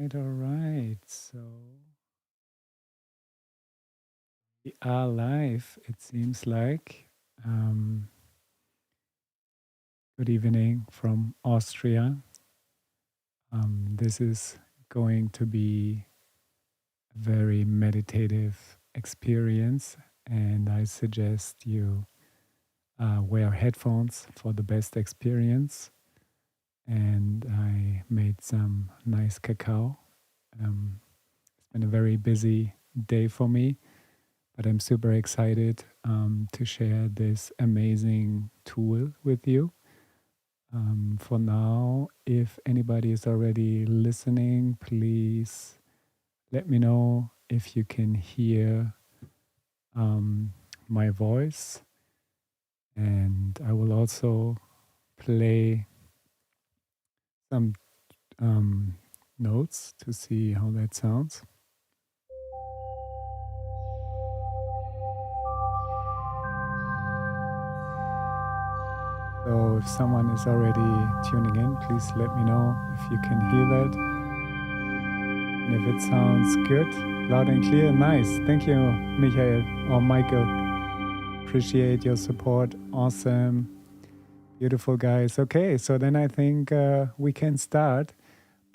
All right. So we are live, it seems like. Um, Good evening from Austria. This is going to be a very meditative experience, and I suggest you wear headphones for the best experience. And I made some nice cacao. It's been a very busy day for me, but I'm super excited to share this amazing tool with you. For now, if anybody is already listening, please let me know if you can hear um, my voice. And I will also play some notes to see how that sounds. So if someone is already tuning in, please let me know if you can hear that. And if it sounds good, loud and clear, nice. Thank you, Michael or Michael. Appreciate your support. Awesome. Beautiful guys. Okay, so then I think we can start.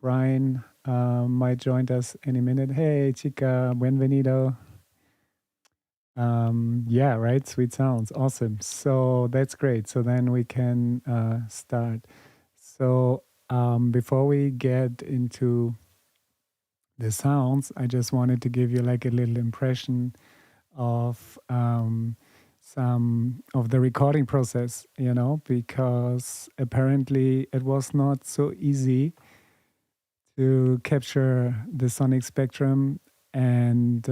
Brian might join us any minute. Hey, chica, bienvenido. Yeah, right. Sweet sounds. Awesome. So that's great. So then we can start. So before we get into the sounds, I just wanted to give you like a little impression of some of the recording process, because apparently it was not so easy to capture the sonic spectrum, and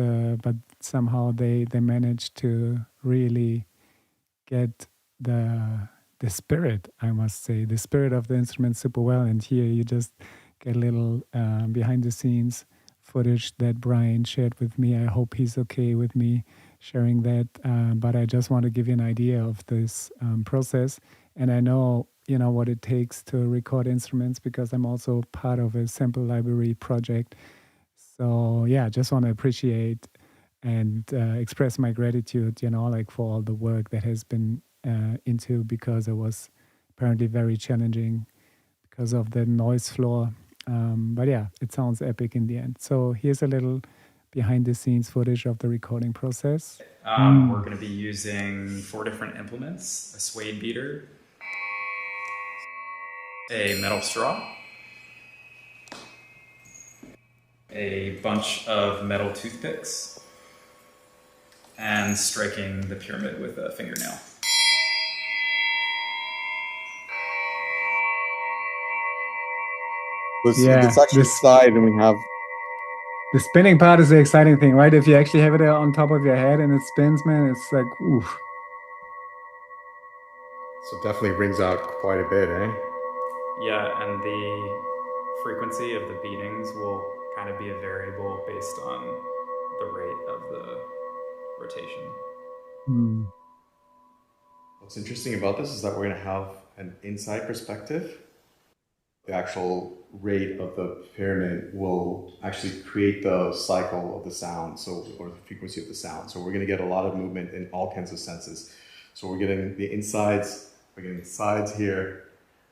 but somehow they managed to really get the spirit, I must say, the spirit of the instrument super well. And here you just get a little behind the scenes footage that Brian shared with me. I hope he's okay with me sharing that. But I just want to give you an idea of this process. And I know, what it takes to record instruments because I'm also part of a sample library project. So yeah, just want to appreciate and express my gratitude, like for all the work that has been into, because it was apparently very challenging because of the noise floor. But yeah, it sounds epic in the end. So here's a little behind the scenes footage of the recording process. We're going to be using 4 different implements: a suede beater, a metal straw, a bunch of metal toothpicks, and striking the pyramid with a fingernail. Let's actually slide, and we have the spinning part is the exciting thing, right? If you actually have it on top of your head and it spins, man, it's like, oof. So it definitely brings out quite a bit, eh? Yeah, and the frequency of the beatings will kind of be a variable based on the rate of the rotation. What's interesting about this is that we're going to have an inside perspective. The actual rate of the pyramid will actually create the cycle of the sound, or the frequency of the sound. So we're going to get a lot of movement in all kinds of senses. So we're getting the insides, we're getting the sides here,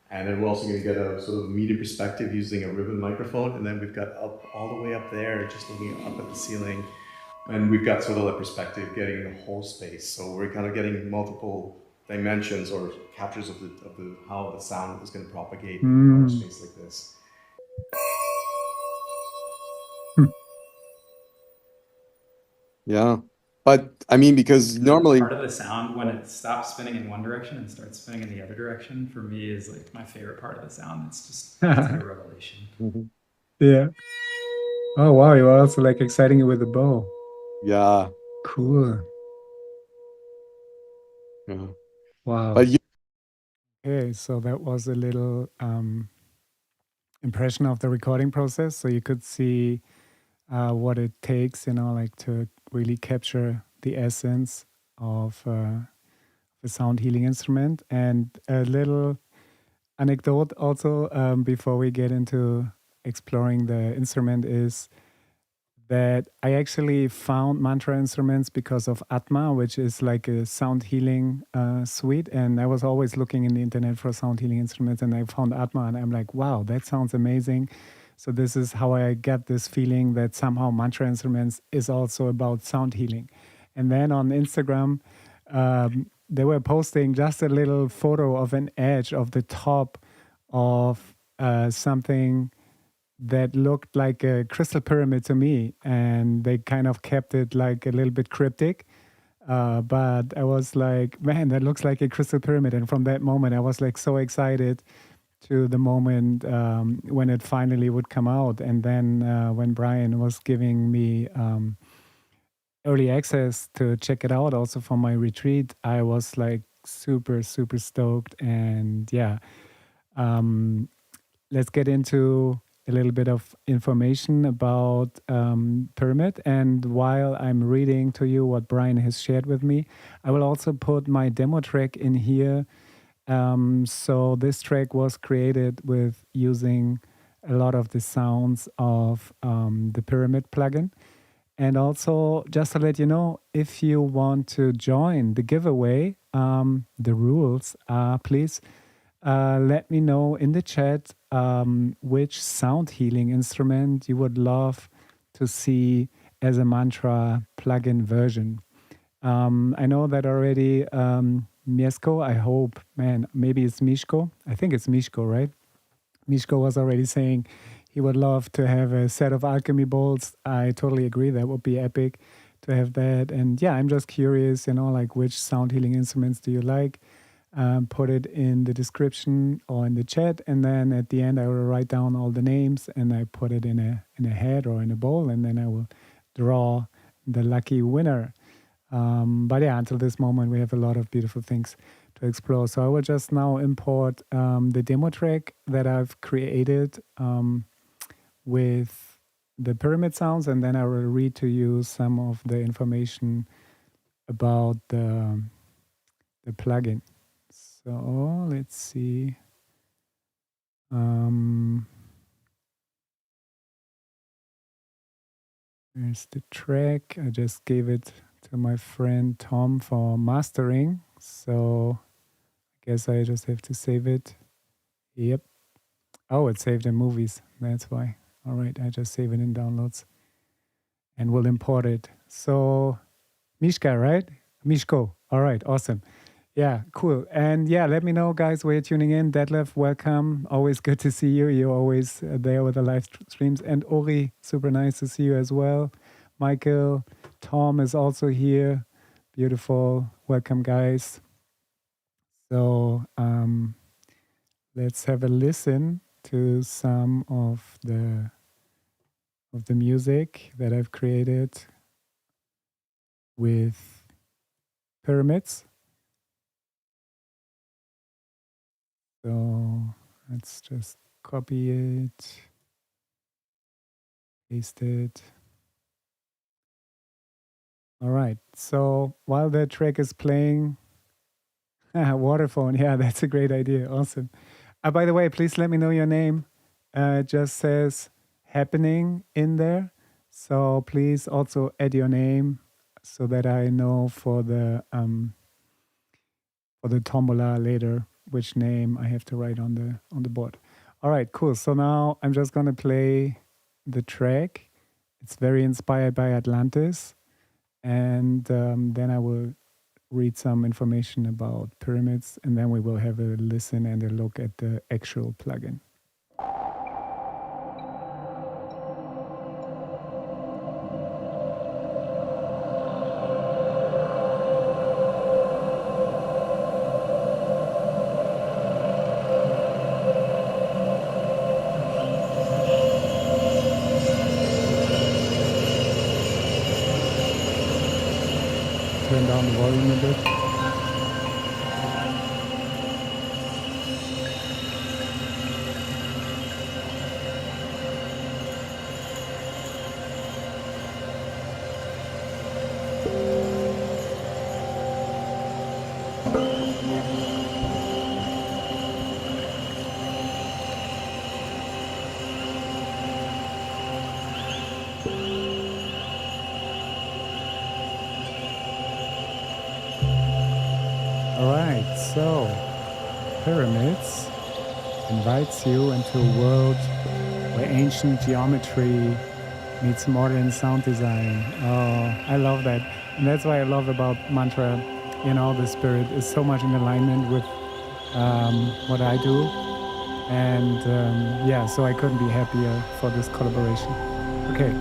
and then we're also going to get a sort of medium perspective using a ribbon microphone, and then we've got up all the way up there, just looking up at the ceiling, and we've got sort of a perspective getting the whole space. So we're kind of getting multiple dimensions or captures of the how the sound is going to propagate in a space like this. Yeah, but I mean, because normally part of the sound when it stops spinning in one direction and starts spinning in the other direction, for me, is like my favorite part of the sound. It's like a revelation. Yeah. Oh wow, you are also like exciting it with a bow. Yeah. Cool. Yeah. Wow. But okay, so that was a little impression of the recording process. So you could see what it takes, like to really capture the essence of the sound healing instrument. And a little anecdote also before we get into exploring the instrument is that I actually found mantra instruments because of Atma, which is like a sound healing suite. And I was always looking in the internet for sound healing instruments, and I found Atma, and I'm like, wow, that sounds amazing. So this is how I get this feeling that somehow mantra instruments is also about sound healing. And then on Instagram, they were posting just a little photo of an edge of the top of something that looked like a crystal pyramid to me, and they kind of kept it like a little bit cryptic. But I was like, man, that looks like a crystal pyramid. And from that moment, I was like so excited to the moment when it finally would come out. And then when Brian was giving me early access to check it out also for my retreat, I was like super, super stoked. And yeah, let's get into a little bit of information about Pyramid. And while I'm reading to you what Brian has shared with me, I will also put my demo track in here. So this track was created with using a lot of the sounds of the Pyramid plugin. And also, just to let you know, if you want to join the giveaway, the rules are, please let me know in the chat which sound healing instrument you would love to see as a mantra plugin version. I know that already Miesko, I hope, man, maybe it's Mishko. I think it's Mishko, right? Mishko was already saying he would love to have a set of alchemy bowls. I totally agree. That would be epic to have that. And yeah, I'm just curious, like which sound healing instruments do you like? Put it in the description or in the chat, and then at the end I will write down all the names and I put it in a hat or in a bowl, and then I will draw the lucky winner. But yeah, until this moment we have a lot of beautiful things to explore. So I will just now import the demo track that I've created with the pyramid sounds, and then I will read to you some of the information about the plugin. So let's see. There's the track. I just gave it to my friend Tom for mastering. So I guess I just have to save it. Yep. Oh, it's saved in movies. That's why. All right, I just save it in downloads and we'll import it. So Mishka, right? Mishko. All right, awesome. Yeah, cool. And yeah, let me know, guys, where you're tuning in. Detlef, welcome. Always good to see you. You're always there with the live streams. And Ori, super nice to see you as well. Michael, Tom is also here. Beautiful. Welcome, guys. So let's have a listen to some of the music that I've created with pyramids. So let's just copy it, paste it. All right. So while the track is playing, Waterphone. Yeah, that's a great idea. Awesome. By the way, please let me know your name. It just says happening in there. So please also add your name so that I know for the tombola later which name I have to write on the board. All right, cool. So now I'm just gonna play the track. It's very inspired by Atlantis, and then I will read some information about pyramids, and then we will have a listen and a look at the actual plugin. Turn down the volume a bit. So, Pyramids invites you into a world where ancient geometry meets modern sound design. Oh, I love that. And that's why I love about MNTRA. You know, the spirit is so much in alignment with what I do. And yeah, so I couldn't be happier for this collaboration. Okay,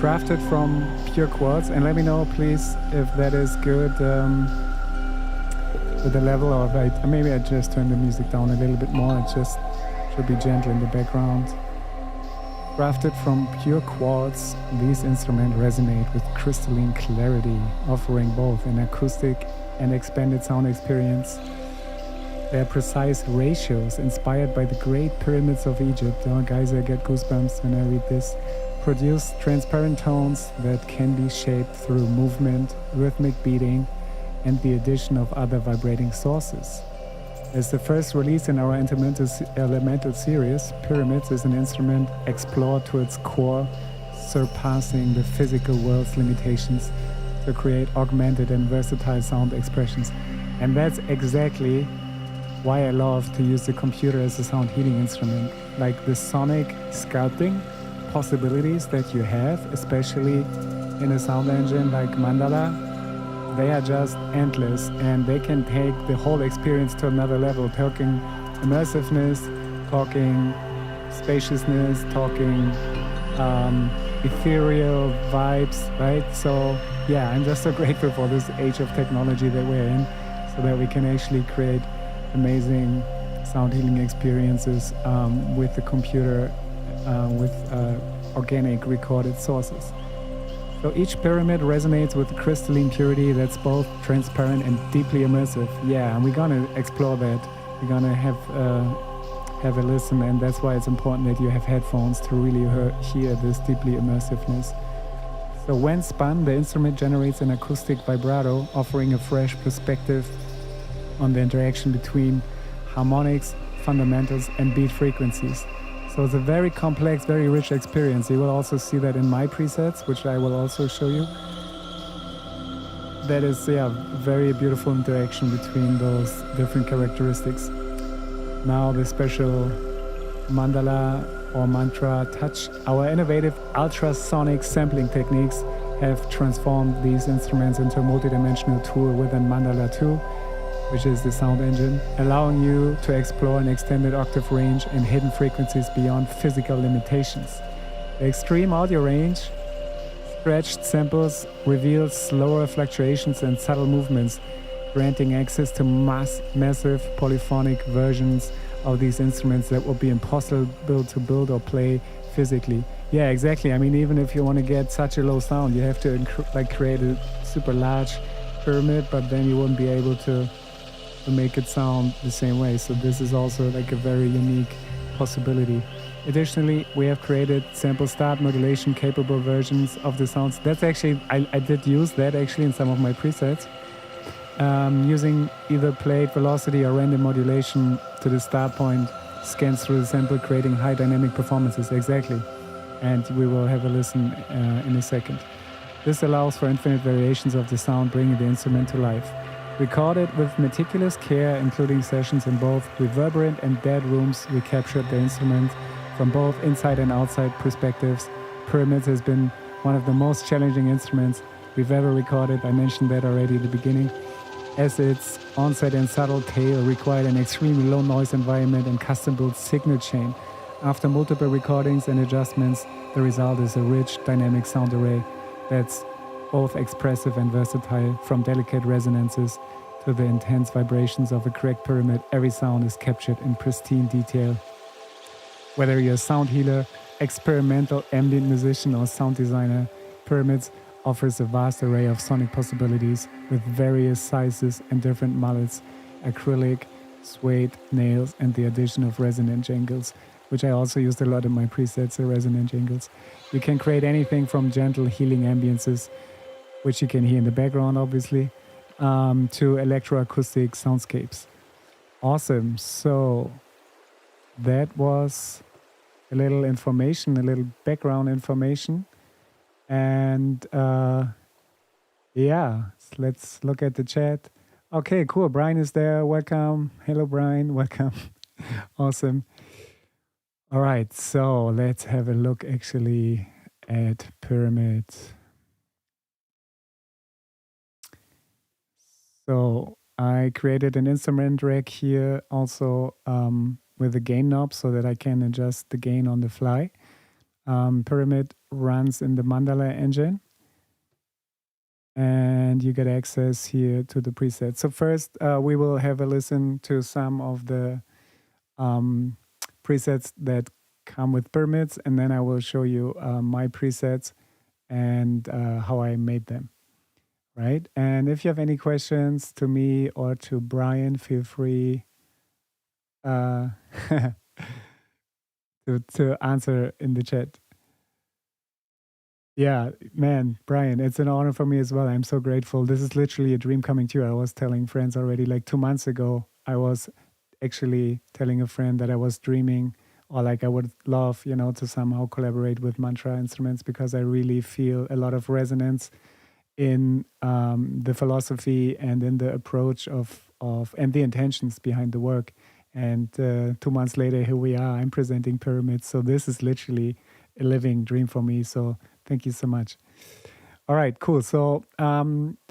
crafted from pure quartz. And let me know, please, if that is good with the level, or if maybe I just turn the music down a little bit more. It just should be gentle in the background. Crafted from pure quartz, these instruments resonate with crystalline clarity, offering both an acoustic and expanded sound experience. Their precise ratios, inspired by the great pyramids of Egypt, oh guys, I get goosebumps when I read this, produce transparent tones that can be shaped through movement, rhythmic beating, and the addition of other vibrating sources. As the first release in our elemental series, Pyramids is an instrument explored to its core, surpassing the physical world's limitations to create augmented and versatile sound expressions. And that's exactly why I love to use the computer as a sound healing instrument. Like the sonic sculpting possibilities that you have, especially in a sound engine like Mandala, they are just endless, and they can take the whole experience to another level, talking immersiveness, talking spaciousness, talking ethereal vibes, right? So yeah, I'm just so grateful for this age of technology that we're in, so that we can actually create amazing sound healing experiences with the computer, with organic recorded sources. So each pyramid resonates with crystalline purity that's both transparent and deeply immersive. Yeah, and we're gonna explore that. We're gonna have a listen, and that's why it's important that you have headphones to really hear this deeply immersiveness. So when spun, the instrument generates an acoustic vibrato, offering a fresh perspective on the interaction between harmonics, fundamentals, and beat frequencies. So it's a very complex, very rich experience. You will also see that in my presets, which I will also show you. That is, yeah, very beautiful interaction between those different characteristics. Now the special Mandala or MNTRA touch. Our innovative ultrasonic sampling techniques have transformed these instruments into a multidimensional tool within Mandala 2, which is the sound engine, allowing you to explore an extended octave range and hidden frequencies beyond physical limitations. The extreme audio range, stretched samples, reveals slower fluctuations and subtle movements, granting access to massive polyphonic versions of these instruments that would be impossible to build or play physically. Yeah, exactly. I mean, even if you want to get such a low sound, you have to create a super large pyramid, but then you wouldn't be able to make it sound the same way. So this is also like a very unique possibility. Additionally, we have created sample start modulation capable versions of the sounds. That's actually, I did use that actually in some of my presets, using either plate velocity or random modulation to the start point, scans through the sample, creating high dynamic performances. Exactly. And we will have a listen in a second. This allows for infinite variations of the sound, bringing the instrument to life. Recorded with meticulous care, including sessions in both reverberant and dead rooms, we captured the instrument from both inside and outside perspectives. Pyramids has been one of the most challenging instruments we've ever recorded. I mentioned that already at the beginning, as its onset and subtle tail required an extremely low noise environment and custom-built signal chain. After multiple recordings and adjustments, the result is a rich, dynamic sound array that's both expressive and versatile. From delicate resonances to the intense vibrations of a correct pyramid, every sound is captured in pristine detail. Whether you're a sound healer, experimental ambient musician, or sound designer, Pyramids offers a vast array of sonic possibilities with various sizes and different mullets, acrylic, suede, nails, and the addition of resonant jangles, which I also used a lot in my presets, the resonant jangles. You can create anything from gentle healing ambiences, which you can hear in the background, obviously, to electroacoustic soundscapes. Awesome. So that was a little information, a little background information. And yeah, let's look at the chat. Okay, cool. Brian is there. Welcome. Hello, Brian. Welcome. Awesome. All right, so let's have a look actually at pyramids. So I created an instrument rack here also with a gain knob so that I can adjust the gain on the fly. Pyramid runs in the Mandala engine. And you get access here to the presets. So first, we will have a listen to some of the presets that come with pyramids, and then I will show you my presets and how I made them, right? And if you have any questions to me or to Brian, feel free to answer in the chat. Yeah, man, Brian, it's an honor for me as well. I'm so grateful. This is literally a dream coming true. I was telling friends already, like 2 months ago, I was actually telling a friend that I was dreaming or like I would love, to somehow collaborate with MNTRA instruments because I really feel a lot of resonance in the philosophy and in the approach of and the intentions behind the work. And 2 months later, here we are. I'm presenting pyramids. So this is literally a living dream for me. So thank you so much. All right, cool. So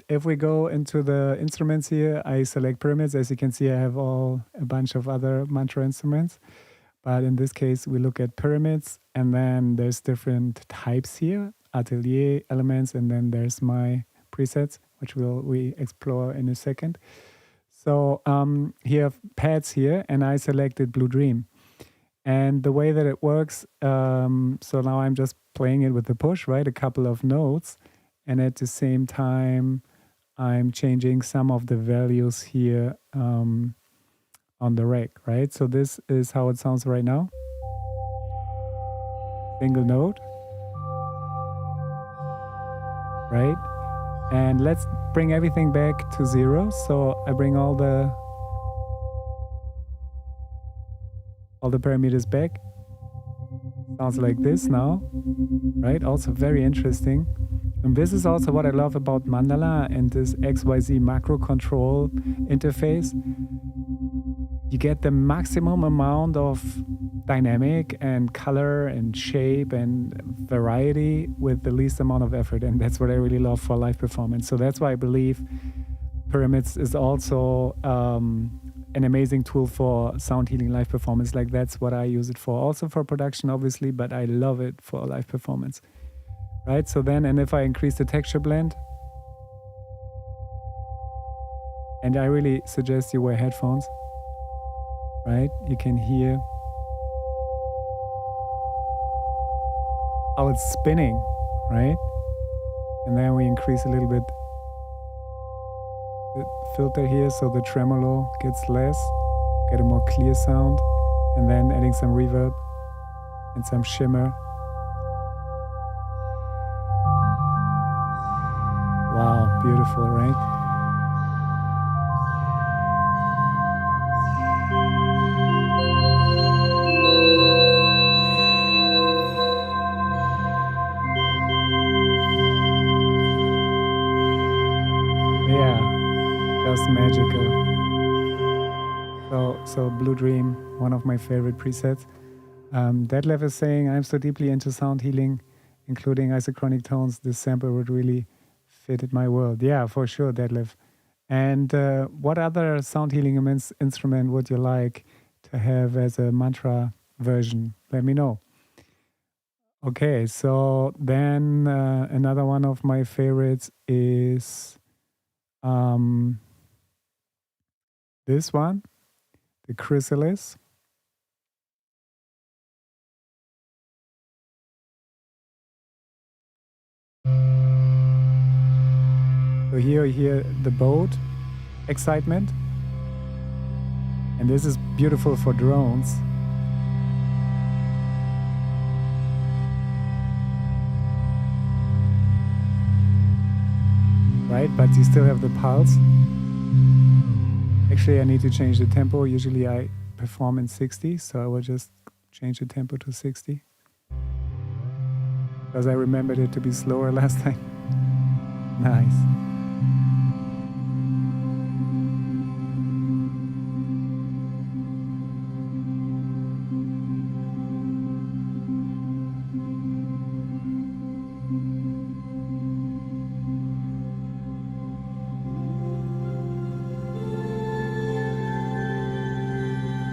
if we go into the instruments here, I select pyramids. As you can see, I have a bunch of other MNTRA instruments. But in this case, we look at pyramids. And then there's different types here, atelier elements. And then there's my presets, which we explore in a second. So here have pads here, and I selected Blue Dream. And the way that it works, so now I'm just playing it with the push, right? A couple of notes. And at the same time, I'm changing some of the values here on the rack, right? So this is how it sounds right now. Single note, right? And let's bring everything back to 0. So I bring all the parameters back. Sounds like this now, right? Also very interesting. And this is also what I love about Mandala and this XYZ macro control interface. You get the maximum amount of dynamic and color and shape and variety with the least amount of effort. And that's what I really love for live performance. So that's why I believe Pyramids is also an amazing tool for sound healing live performance. Like that's what I use it for. Also for production, obviously, but I love it for live performance. Right, so then, and if I increase the texture blend, and I really suggest you wear headphones, right? You can hear how it's spinning, right? And then we increase a little bit the filter here so the tremolo gets less, get a more clear sound, and then adding some reverb and some shimmer. Wow, beautiful, right? Yeah, just magical. So Blue Dream, one of my favorite presets. Detlef is saying, I'm so deeply into sound healing, including isochronic tones. This sample would really fit my world. Yeah, for sure, Detlef. And what other sound healing instrument would you like to have as a MNTRA version? Let me know. Okay, so then another one of my favorites is this one, the Chrysalis. So here you hear the boat excitement. And this is beautiful for drones. Right, but you still have the pulse. Actually, I need to change the tempo. Usually I perform in 60, so I will just change the tempo to 60. Because I remembered it to be slower last time. Nice.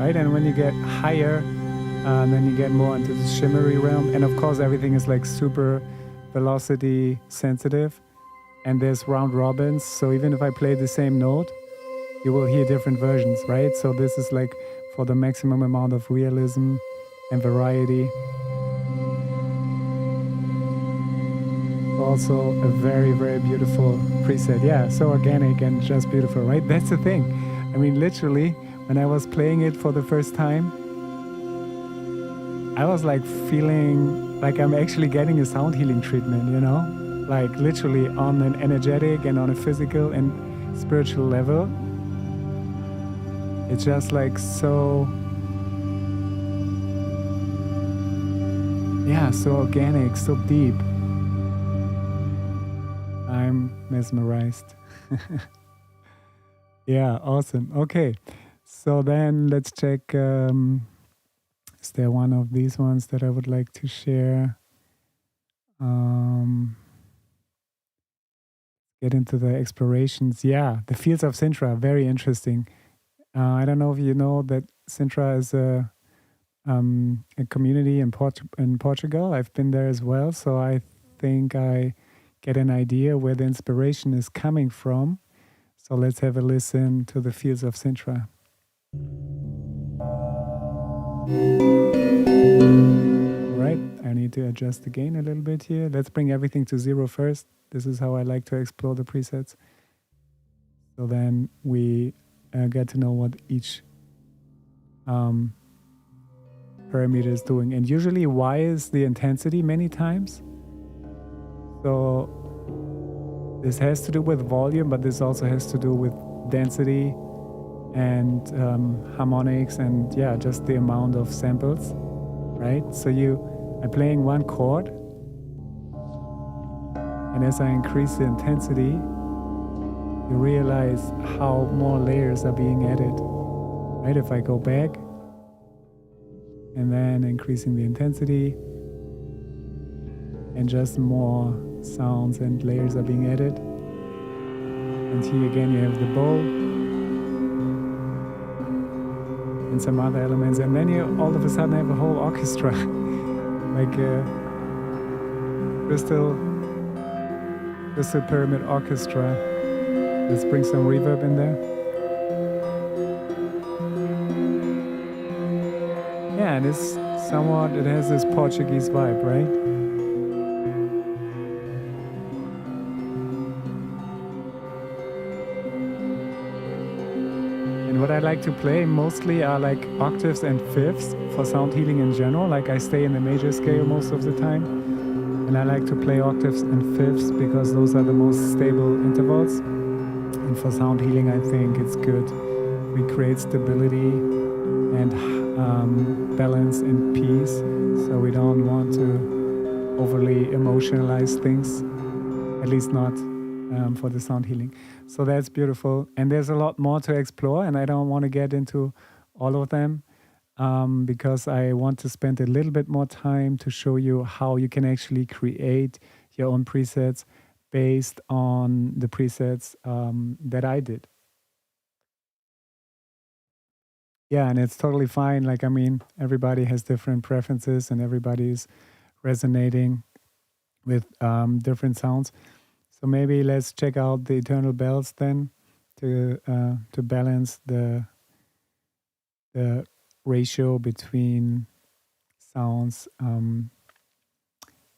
right? And when you get higher, then you get more into the shimmery realm. And of course, everything is like super velocity sensitive. And there's round robins. So even if I play the same note, you will hear different versions, right? So this is like for the maximum amount of realism and variety. Also a very, very beautiful preset. Yeah, so organic and just beautiful, right? That's the thing. I mean, literally, when I was playing it for the first time, I was like feeling like I'm actually getting a sound healing treatment, you know? Like literally on an energetic and on a physical and spiritual level. It's just like so, yeah, so organic, so deep. I'm mesmerized. Yeah, awesome. Okay, so then let's check. Is there one of these ones that I would like to share? Get into the explorations. Yeah, the fields of Sintra, very interesting. I don't know if you know that Sintra is a community in Portugal. I've been there as well, so I think I get an idea where the inspiration is coming from. So let's have a listen to the fields of Sintra. All right, I need to adjust the gain a little bit here. Let's bring everything to 0 first. This is how I like to explore the presets. So then we get to know what each parameter is doing. And usually Y is the intensity many times. So this has to do with volume, but this also has to do with density and harmonics and yeah, just the amount of samples, right? So you are playing one chord, and as I increase the intensity, you realize how more layers are being added, right? If I go back and then increasing the intensity and just more sounds and layers are being added. And here again you have the bow and some other elements, and then you all of a sudden have a whole orchestra like a crystal pyramid orchestra. Let's bring some reverb in there. Yeah, and it's somewhat, it has this Portuguese vibe, right? And what I like to play mostly are like octaves and fifths for sound healing in general. Like I stay in the major scale most of the time. And I like to play octaves and fifths because those are the most stable intervals. And for sound healing, I think it's good. We create stability and balance and peace. So we don't want to overly emotionalize things, at least not for the sound healing. So that's beautiful. And there's a lot more to explore, and I don't want to get into all of them because I want to spend a little bit more time to show you how you can actually create your own presets based on the presets that I did. Yeah, and it's totally fine. Like, I mean, everybody has different preferences and everybody's resonating with different sounds. So maybe let's check out the Eternal Bells then to balance the ratio between sounds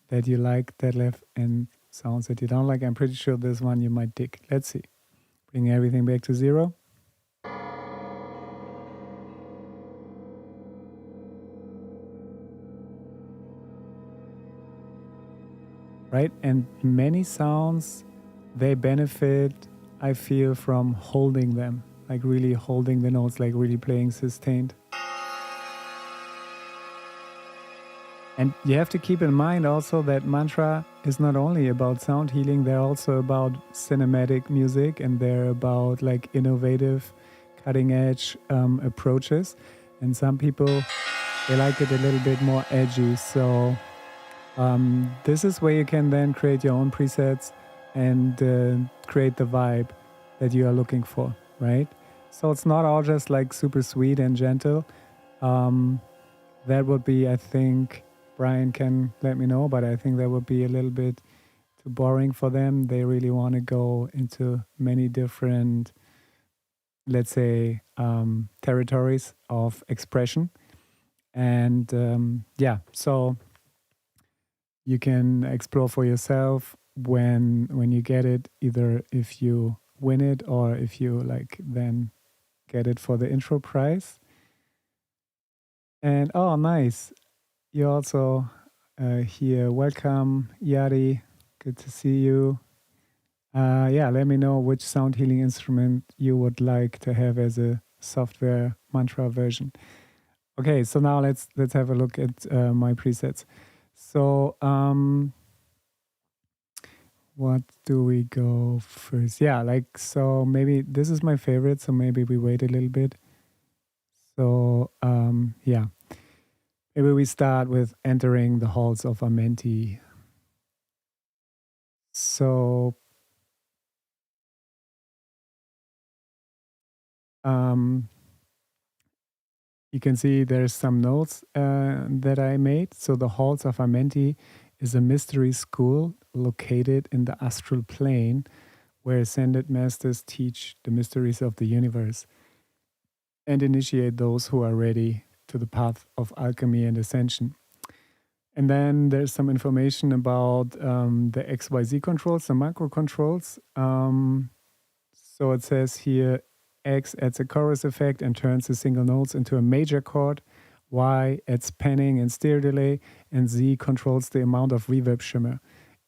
that you like, Detlef, and sounds that you don't like. I'm pretty sure this one you might dig. Let's see. Bring everything back to 0. Right? And many sounds, they benefit, I feel, from holding them, like really holding the notes, like really playing sustained. And you have to keep in mind also that MNTRA is not only about sound healing, they're also about cinematic music, and they're about like innovative, cutting edge approaches. And some people, they like it a little bit more edgy. So this is where you can then create your own presets and create the vibe that you are looking for, right? So it's not all just like super sweet and gentle. That would be, I think, Brian can let me know, but I think that would be a little bit too boring for them. They really want to go into many different, let's say, territories of expression. And so you can explore for yourself when you get it, either if you win it or if you like then get it for the intro prize. And oh, nice. You also here. Welcome, Yari. Good to see you. Let me know which sound healing instrument you would like to have as a software mantra version. Okay, so now let's have a look at my presets. So what do we go first? So maybe this is my favorite, so maybe we wait a little bit. So maybe we start with entering the halls of Amenti. So you can see there's some notes that I made. So the halls of Amenti is a mystery school located in the astral plane where ascended masters teach the mysteries of the universe and initiate those who are ready to the path of alchemy and ascension. And then there's some information about the XYZ controls, the macro controls. So it says here, X adds a chorus effect and turns the single notes into a major chord. Y adds panning and steer delay. And Z controls the amount of reverb shimmer.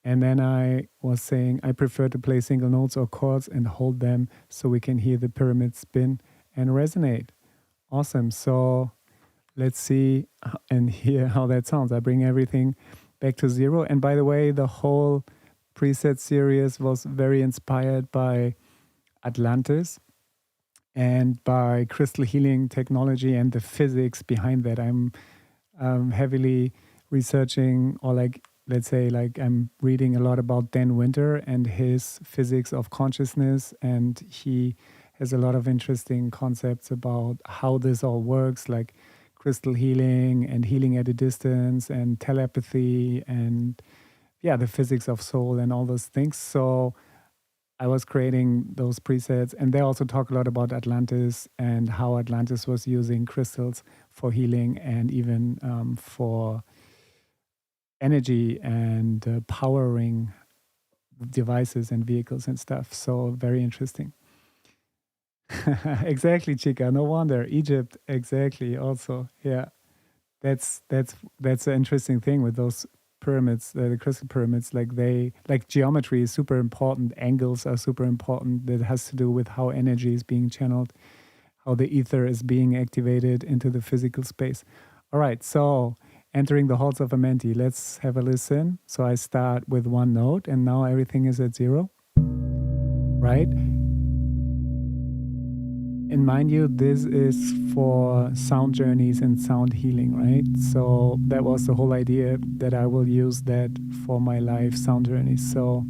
And then I was saying I prefer to play single notes or chords and hold them so we can hear the pyramid spin and resonate. Awesome. So let's see and hear how that sounds. I bring everything back to zero. And by the way, the whole preset series was very inspired by Atlantis and by crystal healing technology and the physics behind that. I'm heavily researching, or I'm reading a lot about Dan Winter and his physics of consciousness, and he has a lot of interesting concepts about how this all works, like crystal healing and healing at a distance and telepathy and the physics of soul and all those things. So I was creating those presets, and they also talk a lot about Atlantis and how Atlantis was using crystals for healing and even for energy and powering devices and vehicles and stuff. So very interesting. Exactly, Chica. No wonder. Egypt, exactly. Also, that's an interesting thing with those pyramids, the crystal pyramids. Like geometry is super important. Angles are super important. That has to do with how energy is being channeled, how the ether is being activated into the physical space. All right, so entering the halls of Amenti. Let's have a listen. So I start with one note, and now everything is at zero. Right? And mind you, this is for sound journeys and sound healing, right? So that was the whole idea, that I will use that for my live sound journeys. So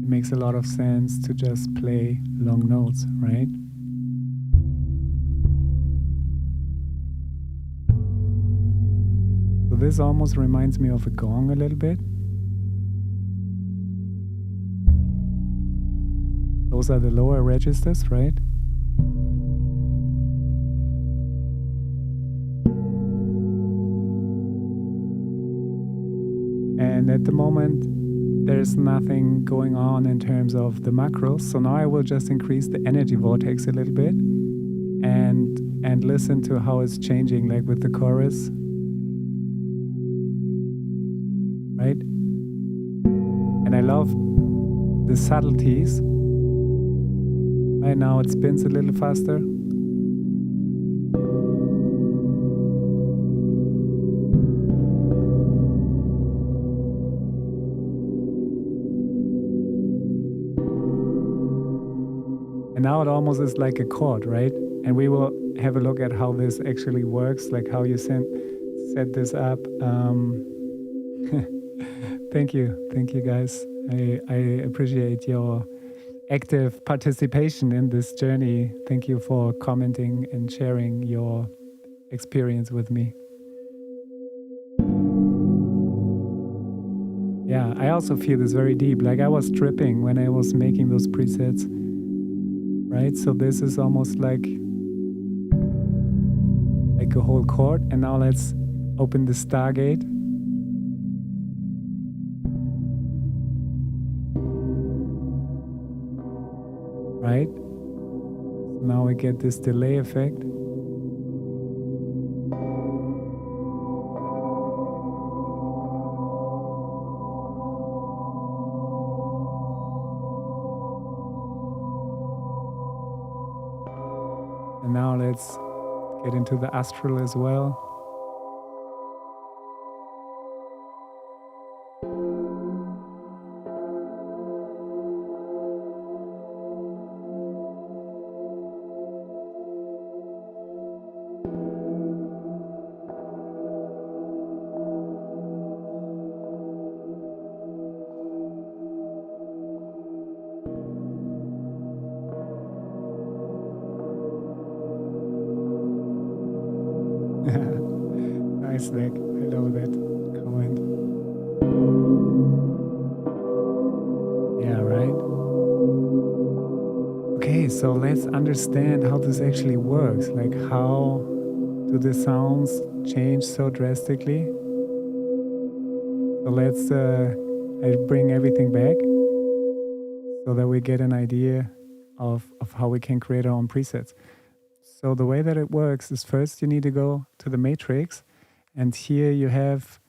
it makes a lot of sense to just play long notes, right? So this almost reminds me of a gong a little bit. Those are the lower registers, right? And at the moment, there's nothing going on in terms of the macros. So now I will just increase the energy vortex a little bit and listen to how it's changing, like with the chorus. Right? And I love the subtleties. Right now it spins a little faster. And now it almost is like a chord, right? And we will have a look at how this actually works, like how you set this up. Thank you guys. I appreciate your active participation in this journey. Thank you for commenting and sharing your experience with me. Yeah, I also feel this very deep. Like I was tripping when I was making those presets, right? So this is almost like a whole chord. And now let's open the Stargate. Right? So now we get this delay effect. And now let's get into the astral as well. Nice, Nick. I love that comment. Yeah, right? Okay, so let's understand how this actually works. Like, how do the sounds change so drastically? So let's I bring everything back so that we get an idea of how we can create our own presets. So the way that it works is, first you need to go to the matrix, and here you have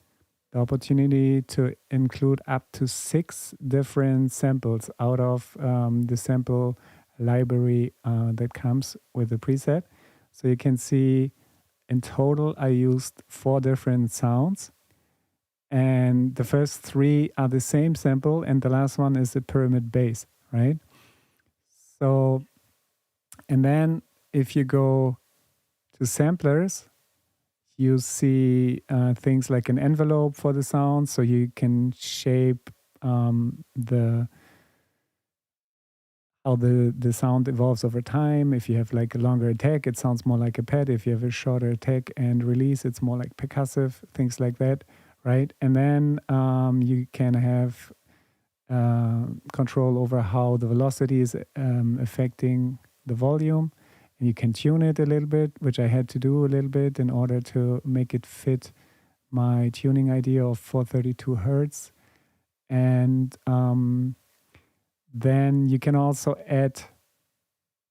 the opportunity to include up to 6 different samples out of the sample library that comes with the preset. So you can see in total I used 4 different sounds, and the first 3 are the same sample, and the last one is a pyramid bass, right? So, and then if you go to samplers, you see things like an envelope for the sound, so you can shape how the sound evolves over time. If you have like a longer attack, it sounds more like a pad. If you have a shorter attack and release, it's more like percussive, things like that, right? And then you can have control over how the velocity is affecting the volume. And you can tune it a little bit, which I had to do a little bit in order to make it fit my tuning idea of 432 hertz. And then you can also add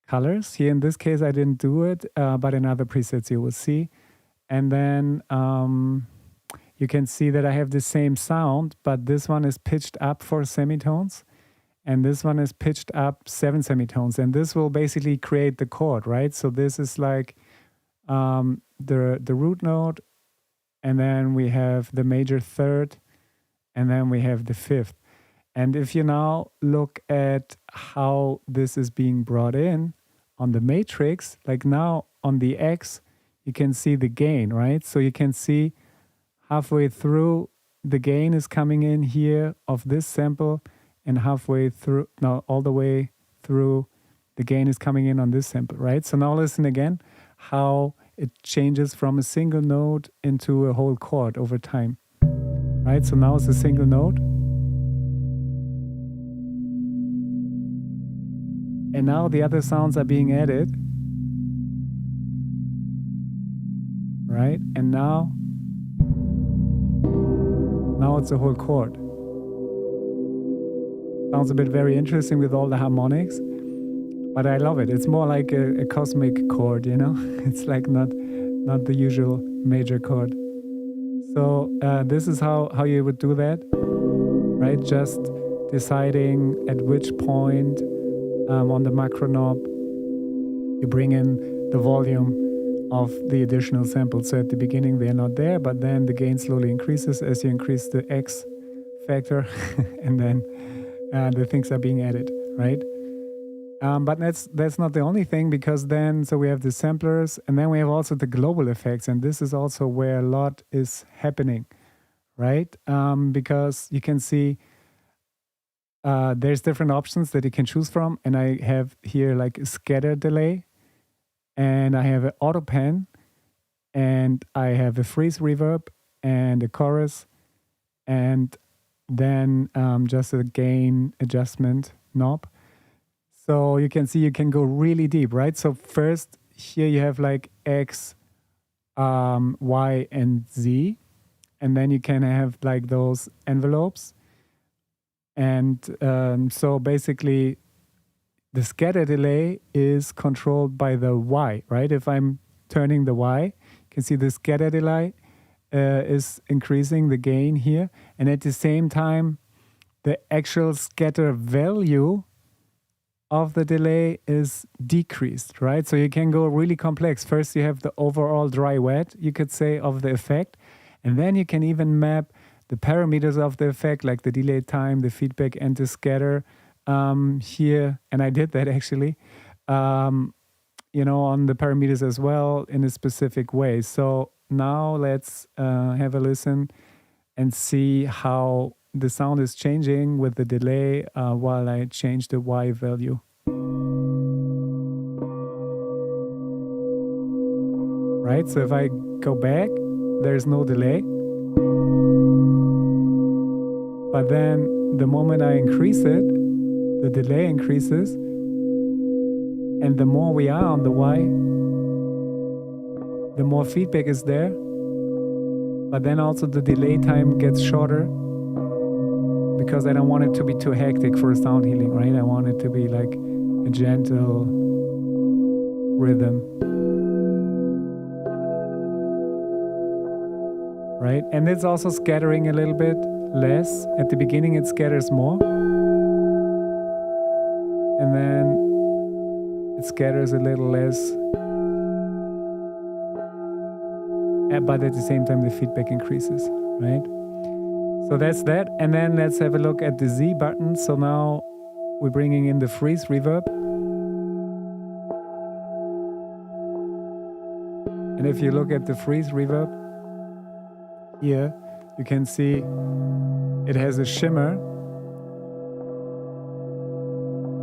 colors. Here in this case, I didn't do it, but in other presets you will see. And then you can see that I have the same sound, but this one is pitched up 4 semitones. And this one is pitched up 7 semitones. And this will basically create the chord, right? So this is like the root note. And then we have the major third. And then we have the fifth. And if you now look at how this is being brought in on the matrix, like now on the X, you can see the gain, right? So you can see halfway through, the gain is coming in here of this sample. And halfway through, no, all the way through, the gain is coming in on this sample, right? So now listen again how it changes from a single note into a whole chord over time, right? So now it's a single note. And now the other sounds are being added, right? And now it's a whole chord. Sounds a bit very interesting with all the harmonics, but I love it. It's more like a cosmic chord, you know? It's like not the usual major chord. So this is how you would do that, right? Just deciding at which point on the macro knob you bring in the volume of the additional samples. So at the beginning they're not there, but then the gain slowly increases as you increase the X factor, and then the things are being added, right? But that's not the only thing, because then, so we have the samplers, and then we have also the global effects, and this is also where a lot is happening, right? Because you can see there's different options that you can choose from. And I have here like a scatter delay, and I have an auto pan, and I have a freeze reverb and a chorus, and then just a gain adjustment knob. So you can see you can go really deep, right? So first here you have like X, Y, and Z, and then you can have like those envelopes. And so basically the scatter delay is controlled by the Y, right? If I'm turning the Y, you can see the scatter delay is increasing the gain here. And at the same time, the actual scatter value of the delay is decreased, right? So you can go really complex. First, you have the overall dry wet, you could say, of the effect. And then you can even map the parameters of the effect, like the delay time, the feedback, and the scatter here. And I did that actually, on the parameters as well in a specific way. So now let's have a listen and see how the sound is changing with the delay while I change the Y value. Right, so if I go back, there's no delay. But then the moment I increase it, the delay increases. And the more we are on the Y, the more feedback is there. But then also the delay time gets shorter, because I don't want it to be too hectic for a sound healing, right? I want it to be like a gentle rhythm. Right? And it's also scattering a little bit less. At the beginning it scatters more. And then it scatters a little less. But at the same time the feedback increases, right? So that's that. And then let's have a look at the Z button. So now we're bringing in the freeze reverb. And if you look at the freeze reverb here, you can see it has a shimmer.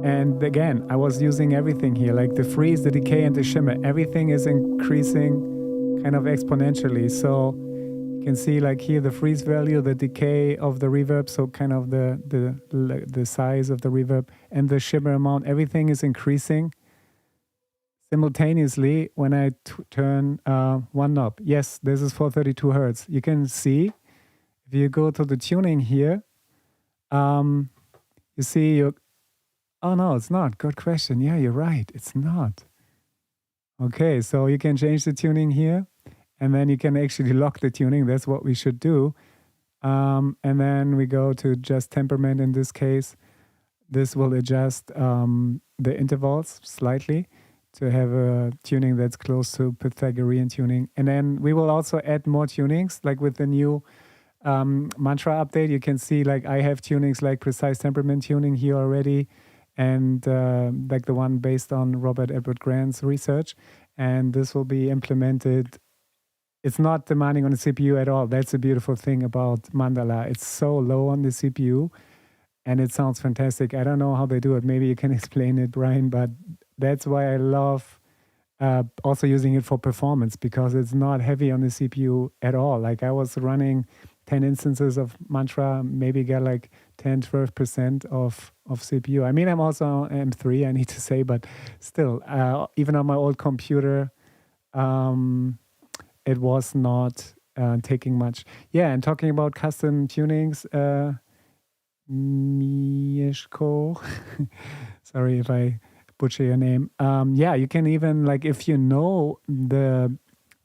And again, I was using everything here, like the freeze, the decay, and the shimmer. Everything is increasing kind of exponentially. So you can see like here the freeze value, the decay of the reverb, so kind of the size of the reverb, and the shimmer amount, everything is increasing simultaneously when I turn one knob. Yes, this is 432 Hertz. You can see, if you go to the tuning here, you see oh no, it's not. Good question. Yeah, you're right. It's not. Okay, so you can change the tuning here. And then you can actually lock the tuning. That's what we should do. And then we go to just temperament in this case. This will adjust the intervals slightly to have a tuning that's close to Pythagorean tuning. And then we will also add more tunings, like with the new MNTRA update. You can see like I have tunings like precise temperament tuning here already, and like the one based on Robert Edward Grant's research. And this will be implemented. It's not demanding on the CPU at all. That's a beautiful thing about Mandala. It's so low on the CPU and it sounds fantastic. I don't know how they do it. Maybe you can explain it, Brian, but that's why I love also using it for performance, because it's not heavy on the CPU at all. Like I was running 10 instances of MNTRA, maybe get like 10, 12% of CPU. I mean, I'm also on M3, I need to say, but still, even on my old computer, it was not taking much. Yeah, and talking about custom tunings, Mieszko, sorry if I butcher your name. Yeah, you can even, like, if you know the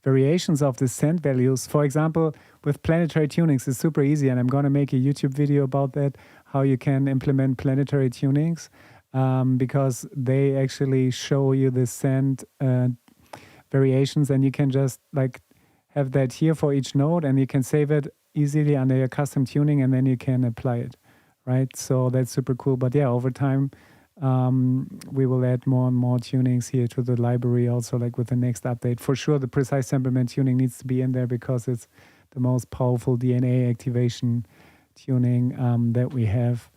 variations of the send values, for example, with planetary tunings, it's super easy, and I'm going to make a YouTube video about that, how you can implement planetary tunings, because they actually show you the send variations, and you can just like have that here for each node, and you can save it easily under your custom tuning, and then you can apply it, right? So that's super cool. But yeah, over time, we will add more and more tunings here to the library also, like with the next update. For sure, the precise temperament tuning needs to be in there because it's the most powerful DNA activation tuning that we have.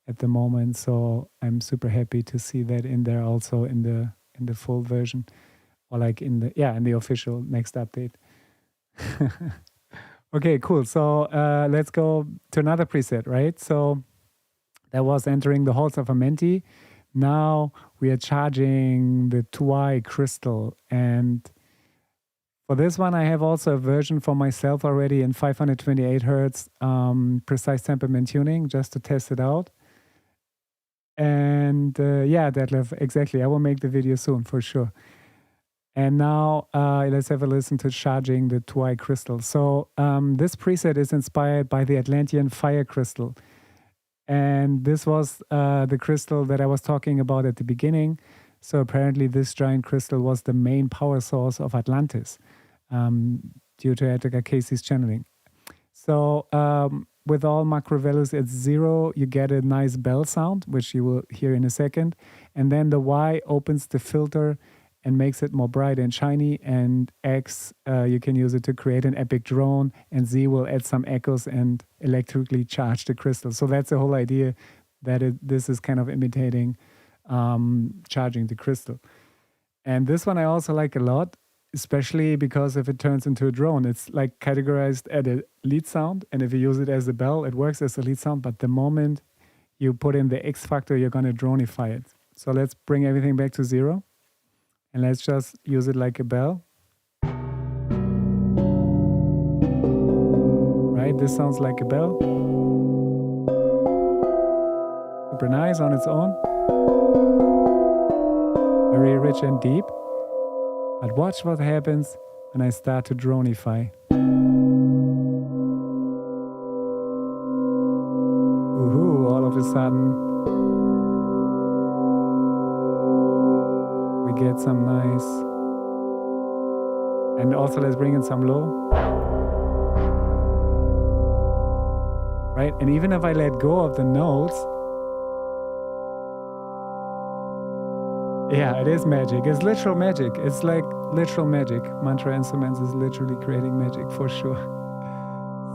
at the moment. So I'm super happy to see that in there also in the full version, or like in the official next update. Okay, cool. So let's go to another preset, right? So that was entering the halls of a Menti. Now we are charging the 2i crystal, and for this one, I have also a version for myself already in 528 hertz precise temperament tuning, just to test it out. And yeah, Detlef, exactly. I will make the video soon for sure. And now let's have a listen to charging the 2i crystal. So this preset is inspired by the Atlantean fire crystal. And this was the crystal that I was talking about at the beginning. So apparently this giant crystal was the main power source of Atlantis due to Edgar Casey's channeling. So with all macro values at 0, you get a nice bell sound, which you will hear in a second. And then the Y opens the filter and makes it more bright and shiny. And X, you can use it to create an epic drone. And Z will add some echoes and electrically charge the crystal. So that's the whole idea, that this is kind of imitating charging the crystal. And this one I also like a lot, especially because if it turns into a drone, it's like categorized as a lead sound. And if you use it as a bell, it works as a lead sound. But the moment you put in the X factor, you're going to droneify it. So let's bring everything back to 0. And let's just use it like a bell. Right, this sounds like a bell. Super nice on its own. Very rich and deep. But watch what happens when I start to droneify. Woohoo, all of a sudden we get some nice. And also let's bring in some low. Right? And even if I let go of the notes, yeah, it is magic. It's literal magic. It's like literal magic. MNTRA Instruments is literally creating magic for sure.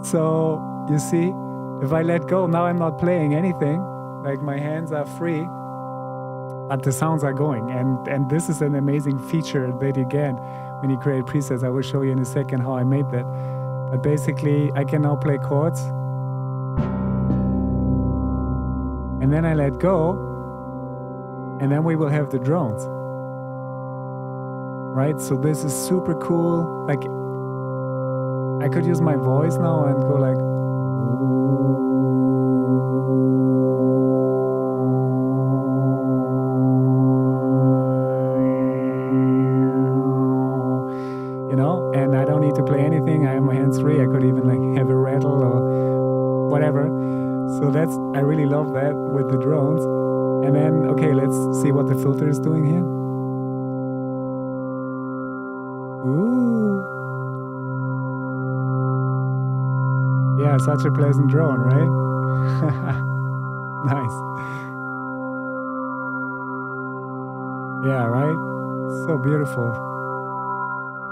So, you see, if I let go, now I'm not playing anything. Like my hands are free, but the sounds are going. And this is an amazing feature that you get when you create presets. I will show you in a second how I made that. But basically, I can now play chords. And then I let go. And then we will have the drones, right? So this is super cool. Like, I could use my voice now and go like, you know, and I don't need to play anything. I have my hands free. I could even like have a rattle or whatever. So I really love that with the drones. And then, okay, let's see what the filter is doing here. Ooh. Yeah, such a pleasant drone, right? Nice. Yeah, right? So beautiful.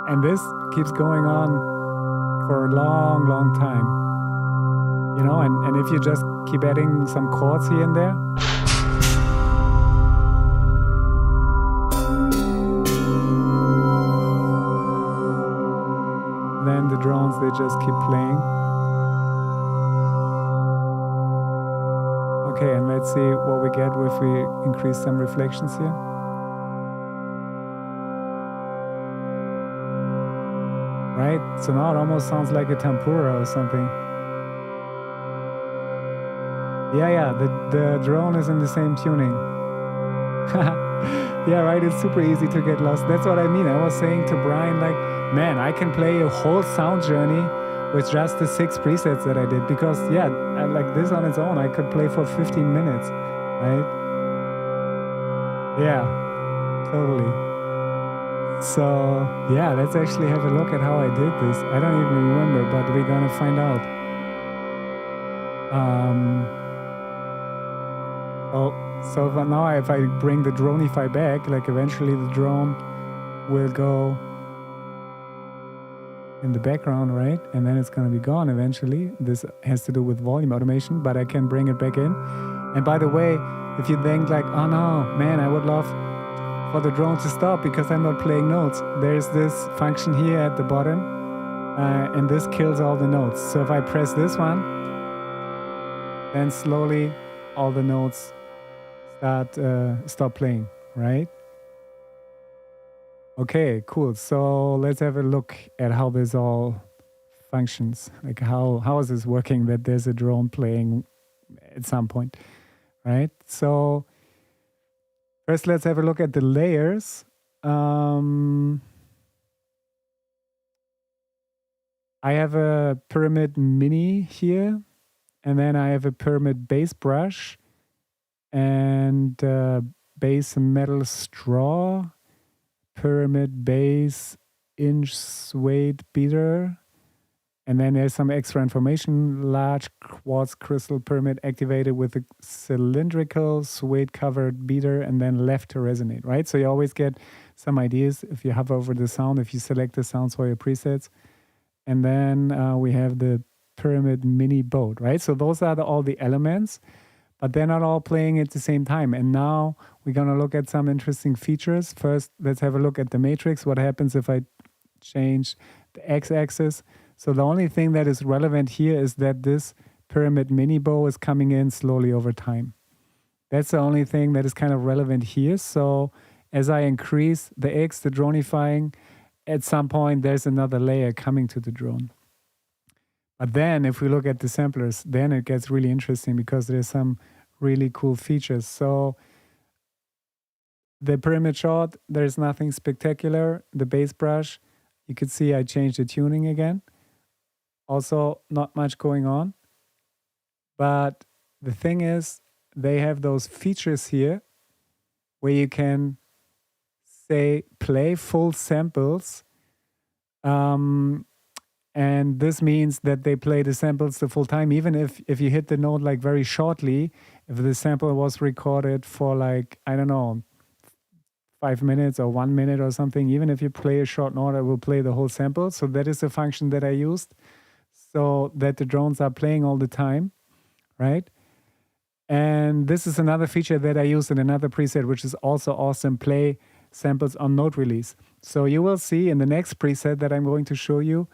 And this keeps going on for a long, long time. You know, and if you just keep adding some chords here and there, then the drones, they just keep playing. Okay, and let's see what we get if we increase some reflections here. Right? So now it almost sounds like a tempura or something. Yeah, the drone is in the same tuning. Yeah, right, it's super easy to get lost. That's what I mean. I was saying to Brian, like, man, I can play a whole sound journey with just the 6 presets that I did. Because, yeah, like this on its own, I could play for 15 minutes, right? Yeah, totally. So, yeah, let's actually have a look at how I did this. I don't even remember, but we're gonna find out. So for now, if I bring the droneify back, like eventually the drone will go in the background, right? And then it's going to be gone eventually. This has to do with volume automation, but I can bring it back in. And by the way, if you think like, oh no, man, I would love for the drone to stop because I'm not playing notes, there's this function here at the bottom, and this kills all the notes. So if I press this one, then slowly all the notes stop playing, right? Okay, cool. So let's have a look at how this all functions. Like how is this working that there's a drone playing at some point, right? So first let's have a look at the layers. I have a Pyramid Mini here, and then I have a Pyramid Base Brush and Base Metal Straw, Pyramid Base Inch Suede Beater, and then there's some extra information. Large quartz crystal pyramid activated with a cylindrical suede covered beater and then left to resonate, right? So you always get some ideas if you hover over the sound, if you select the sounds for your presets. And then we have the Pyramid Mini Boat, right? So those are all the elements, but they're not all playing at the same time. And now we're going to look at some interesting features. First, let's have a look at the matrix. What happens if I change the x-axis? So the only thing that is relevant here is that this Pyramid Mini Bow is coming in slowly over time. That's the only thing that is kind of relevant here. So as I increase the X, the dronifying, at some point there's another layer coming to the drone. But then if we look at the samplers, then it gets really interesting because there's some really cool features. So the pyramid shot, there's nothing spectacular. The bass brush, you could see I changed the tuning again. Also, not much going on. But the thing is, they have those features here where you can say play full samples. And this means that they play the samples the full time, even if you hit the note like very shortly, if the sample was recorded for like, I don't know, 5 minutes or 1 minute or something, even if you play a short note, it will play the whole sample. So that is a function that I used so that the drones are playing all the time, right? And this is another feature that I used in another preset, which is also awesome, play samples on note release. So you will see in the next preset that I'm going to show you,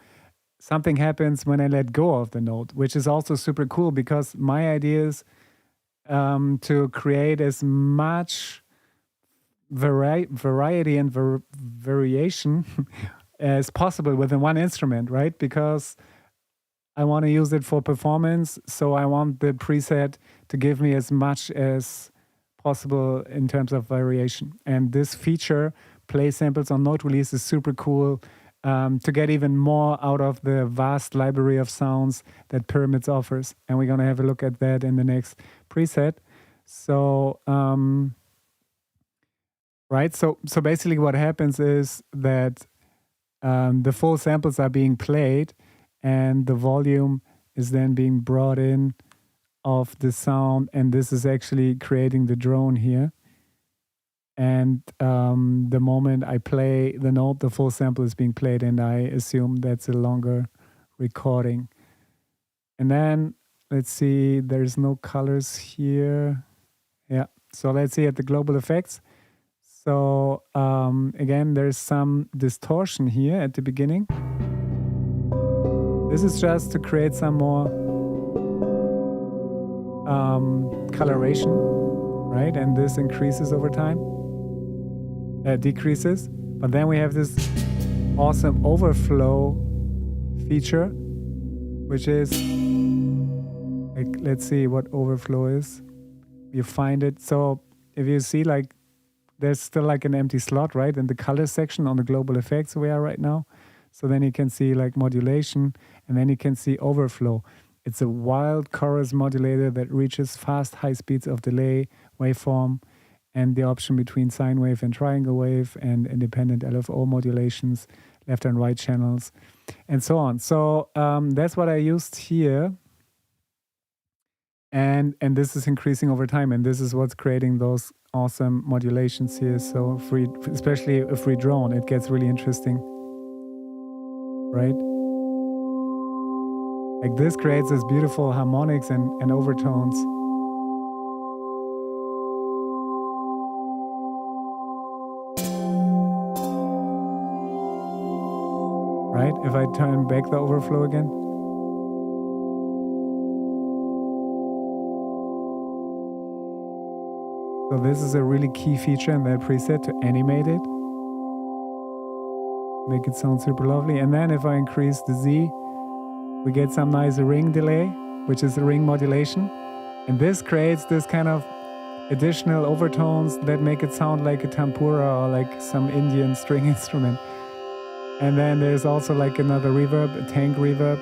something happens when I let go of the note, which is also super cool because my idea is to create as much variety and variation as possible within one instrument, right? Because I want to use it for performance, so I want the preset to give me as much as possible in terms of variation. And this feature, play samples on note release, is super cool to get even more out of the vast library of sounds that Pyramids offers. And we're going to have a look at that in the next preset. So, right, so basically what happens is that the full samples are being played and the volume is then being brought in of the sound, and this is actually creating the drone here. And the moment I play the note, the full sample is being played, and I assume that's a longer recording. And then, let's see, there's no colors here. Yeah, so let's see at the global effects. So again, there's some distortion here at the beginning. This is just to create some more coloration, right? And this increases over time. Decreases, but then we have this awesome overflow feature, which is like, let's see what overflow is. You find it. So if you see, like, there's still like an empty slot, right, in the color section on the global effects we are right now. So then you can see like modulation, and then you can see overflow. It's a wild chorus modulator that reaches fast high speeds of delay, waveform, and the option between sine wave and triangle wave, and independent LFO modulations, left and right channels, and so on. So that's what I used here. And this is increasing over time, and this is what's creating those awesome modulations here. So especially a free drone, it gets really interesting, right? Like this creates this beautiful harmonics and overtones. if I turn back the overflow again. So this is a really key feature in that preset, to animate it. Make it sound super lovely. And then if I increase the Z, we get some nice ring delay, which is a ring modulation. And this creates this kind of additional overtones that make it sound like a tempura or like some Indian string instrument. And then there's also like another reverb, a tank reverb,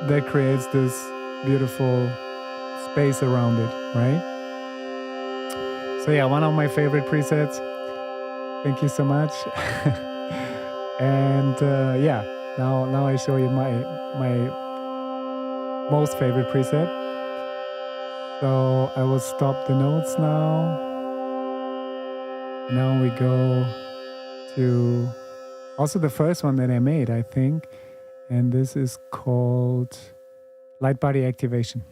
that creates this beautiful space around it, right? So yeah, one of my favorite presets. Thank you so much. And yeah, now I show you my most favorite preset. So I will stop the notes now. Now we go to also the first one that I made, I think. And this is called Light Body Activation.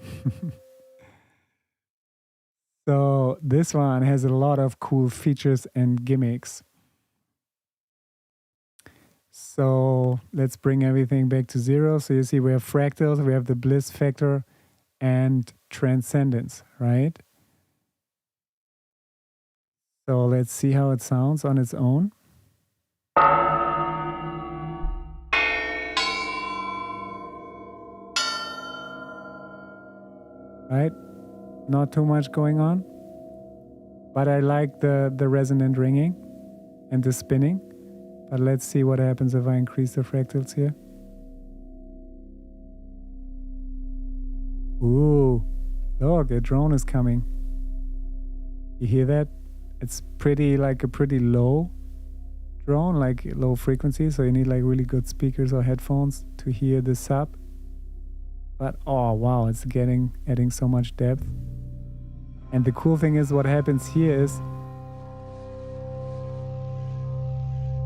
So this one has a lot of cool features and gimmicks. So let's bring everything back to zero. So you see we have fractals, we have the bliss factor and transcendence, right? So let's see how it sounds on its own. Right? Not too much going on, but I like the resonant ringing and the spinning. But let's see what happens if I increase the fractals here. Ooh, look, a drone is coming. You hear that? It's pretty low drone, like low frequency, so you need like really good speakers or headphones to hear the sub. But oh wow, it's adding so much depth. And the cool thing is what happens here is,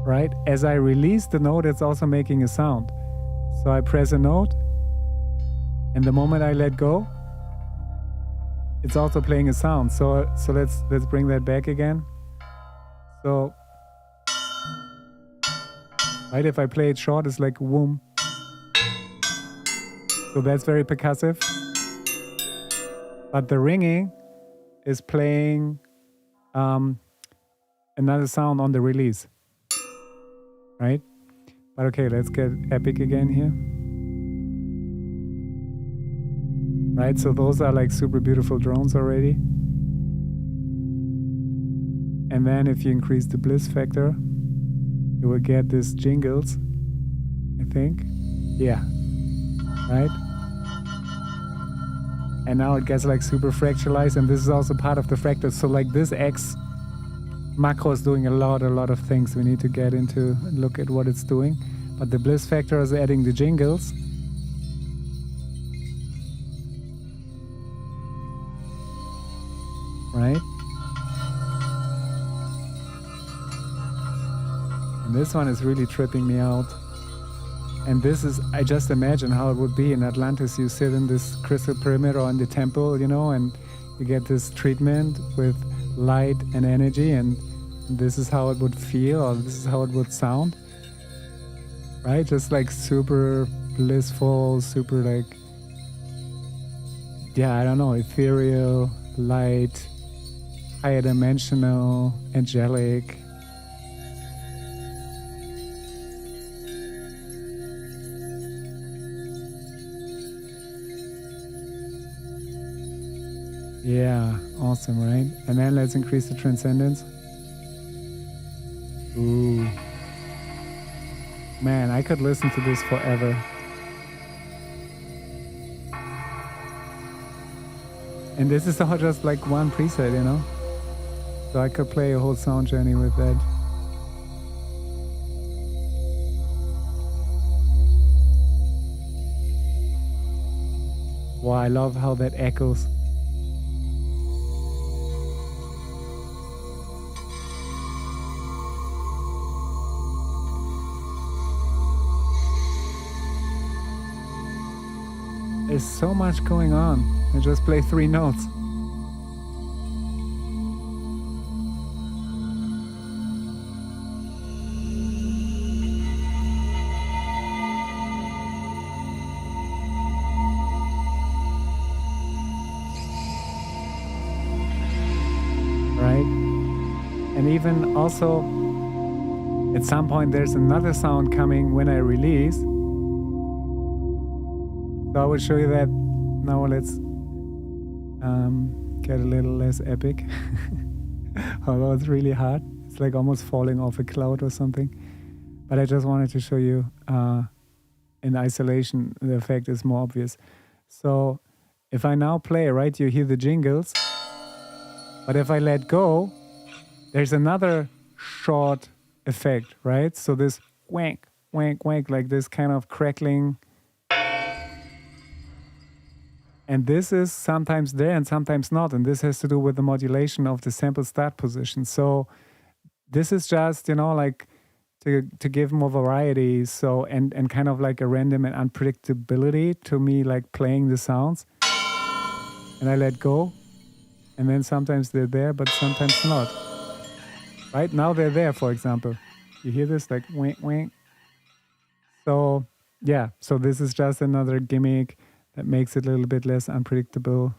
right, as I release the note, it's also making a sound. So I press a note, and the moment I let go, it's also playing a sound. So let's bring that back again. So, right, if I play it short, it's like whoom. So that's very percussive. But the ringing is playing another sound on the release, right? But okay, let's get epic again here. Right, so those are like super beautiful drones already. And then if you increase the bliss factor, you will get these jingles, I think. Yeah, right? And now it gets like super fractalized, and this is also part of the fractal. So like this X macro is doing a lot of things. We need to get into and look at what it's doing. But the bliss factor is adding the jingles. Right? And this one is really tripping me out. And this is, I just imagine how it would be in Atlantis. You sit in this crystal pyramid or in the temple, you know, and you get this treatment with light and energy, and this is how it would feel, or this is how it would sound. Right? Just like super blissful, super like, yeah, I don't know, ethereal, light, higher dimensional, angelic. Yeah, awesome, right? And then let's increase the transcendence. Ooh. Man, I could listen to this forever. And this is all just like one preset, you know? So I could play a whole sound journey with that. Wow, I love how that echoes. There's so much going on. I just play 3 notes. even also at some point there's another sound coming when I release. So I will show you that. Now let's get a little less epic. Although it's really hard. It's like almost falling off a cloud or something. But I just wanted to show you in isolation, the effect is more obvious. So if I now play, right, you hear the jingles. But if I let go, there's another short effect, right? So this wank, wank, wank, like this kind of crackling. And this is sometimes there and sometimes not. And this has to do with the modulation of the sample start position. So this is just, you know, like to give more variety. So, and kind of like a random and unpredictability to me, like playing the sounds. And I let go. And then sometimes they're there, but sometimes not. Right now they're there, for example. You hear this like wink, wink. So yeah, so this is just another gimmick that makes it a little bit less unpredictable.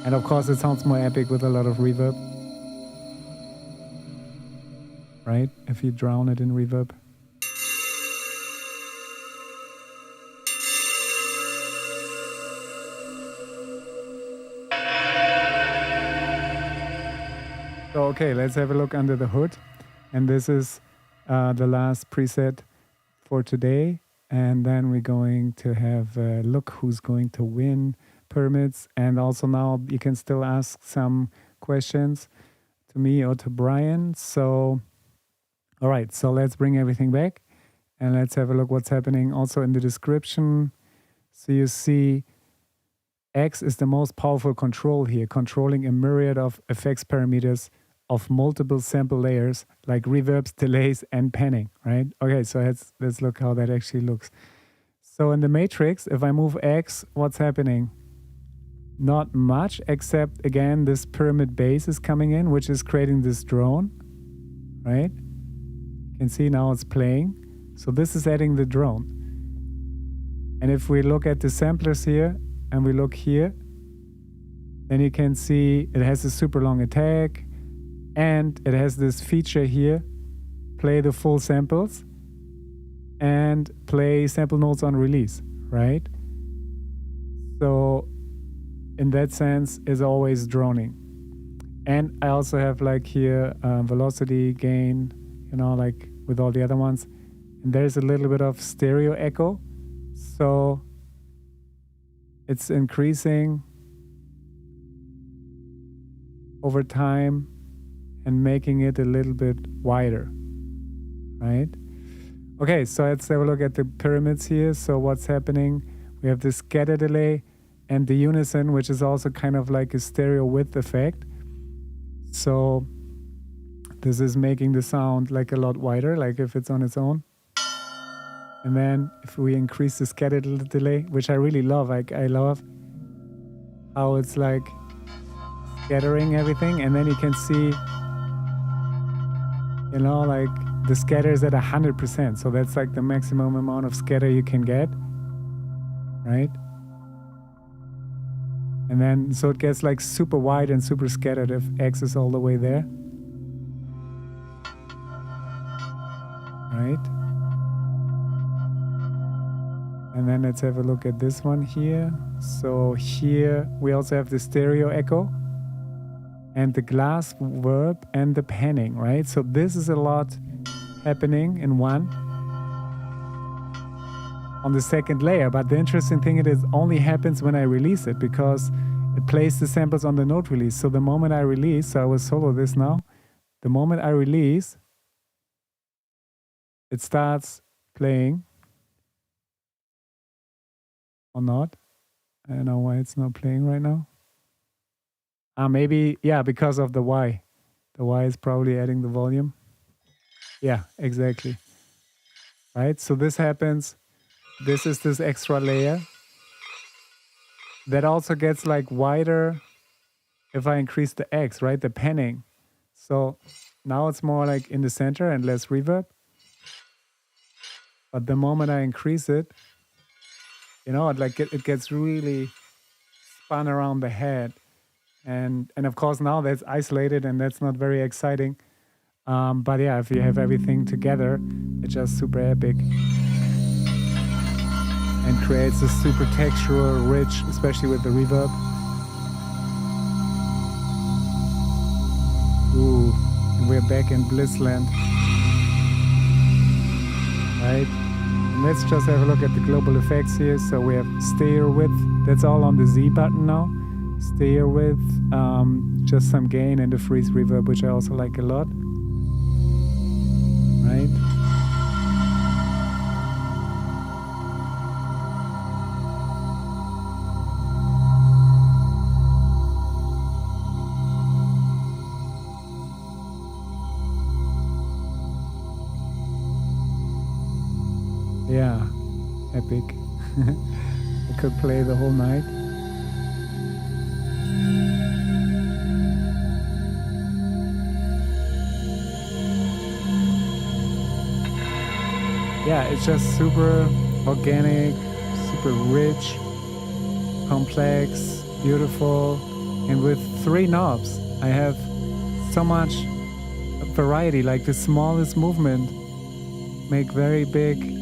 And of course it sounds more epic with a lot of reverb. Right? If you drown it in reverb. So, okay, let's have a look under the hood. And this is the last preset for today. And then we're going to have a look who's going to win permits. And also now you can still ask some questions to me or to Brian. So, all right, so let's bring everything back. And let's have a look what's happening also in the description. So you see X is the most powerful control here, controlling a myriad of effects parameters of multiple sample layers like reverbs, delays, and panning, right? Okay, so let's look how that actually looks. So in the matrix, if I move X, what's happening? Not much, except again, this pyramid base is coming in, which is creating this drone, right? You can see now it's playing. So this is adding the drone. And if we look at the samplers here and we look here, then you can see it has a super long attack and it has this feature here, play the full samples and play sample notes on release, right? So in that sense, it's always droning. And I also have like here velocity gain, you know, like with all the other ones. And there's a little bit of stereo echo. So it's increasing over time and making it a little bit wider, right? Okay, so let's have a look at the pyramids here. So what's happening? We have the scatter delay and the unison, which is also kind of like a stereo width effect. So this is making the sound like a lot wider, like if it's on its own. And then if we increase the scatter delay, which I really love, like I love how it's like scattering everything. And then you can see, you know, like the scatter is at 100%. So that's like the maximum amount of scatter you can get, right? And then, so it gets like super wide and super scattered if X is all the way there. Right? And then let's have a look at this one here. So here we also have the stereo echo and the glass verb and the panning, right? So this is a lot happening in one on the second layer. But the interesting thing is it only happens when I release it because it plays the samples on the note release. So the moment I release, so I will solo this now. The moment I release, it starts playing. Or not. I don't know why it's not playing right now. Maybe, yeah, because of the Y. The Y is probably adding the volume. Yeah, exactly. Right, so this happens. This is this extra layer. That also gets like wider if I increase the X, right, the panning. So now it's more like in the center and less reverb. But the moment I increase it, you know, it gets really spun around the head. And of course now that's isolated and that's not very exciting. But yeah, if you have everything together, it's just super epic and creates a super textural, rich, especially with the reverb. Ooh, and we're back in Blissland. Right? And let's just have a look at the global effects here. So we have stereo width, that's all on the Z button now. Stereo width, just some gain and the freeze reverb, which I also like a lot. Right? Yeah, epic. I could play the whole night. Yeah, it's just super organic, super rich, complex, beautiful, and with 3 knobs, I have so much variety. Like the smallest movement make very big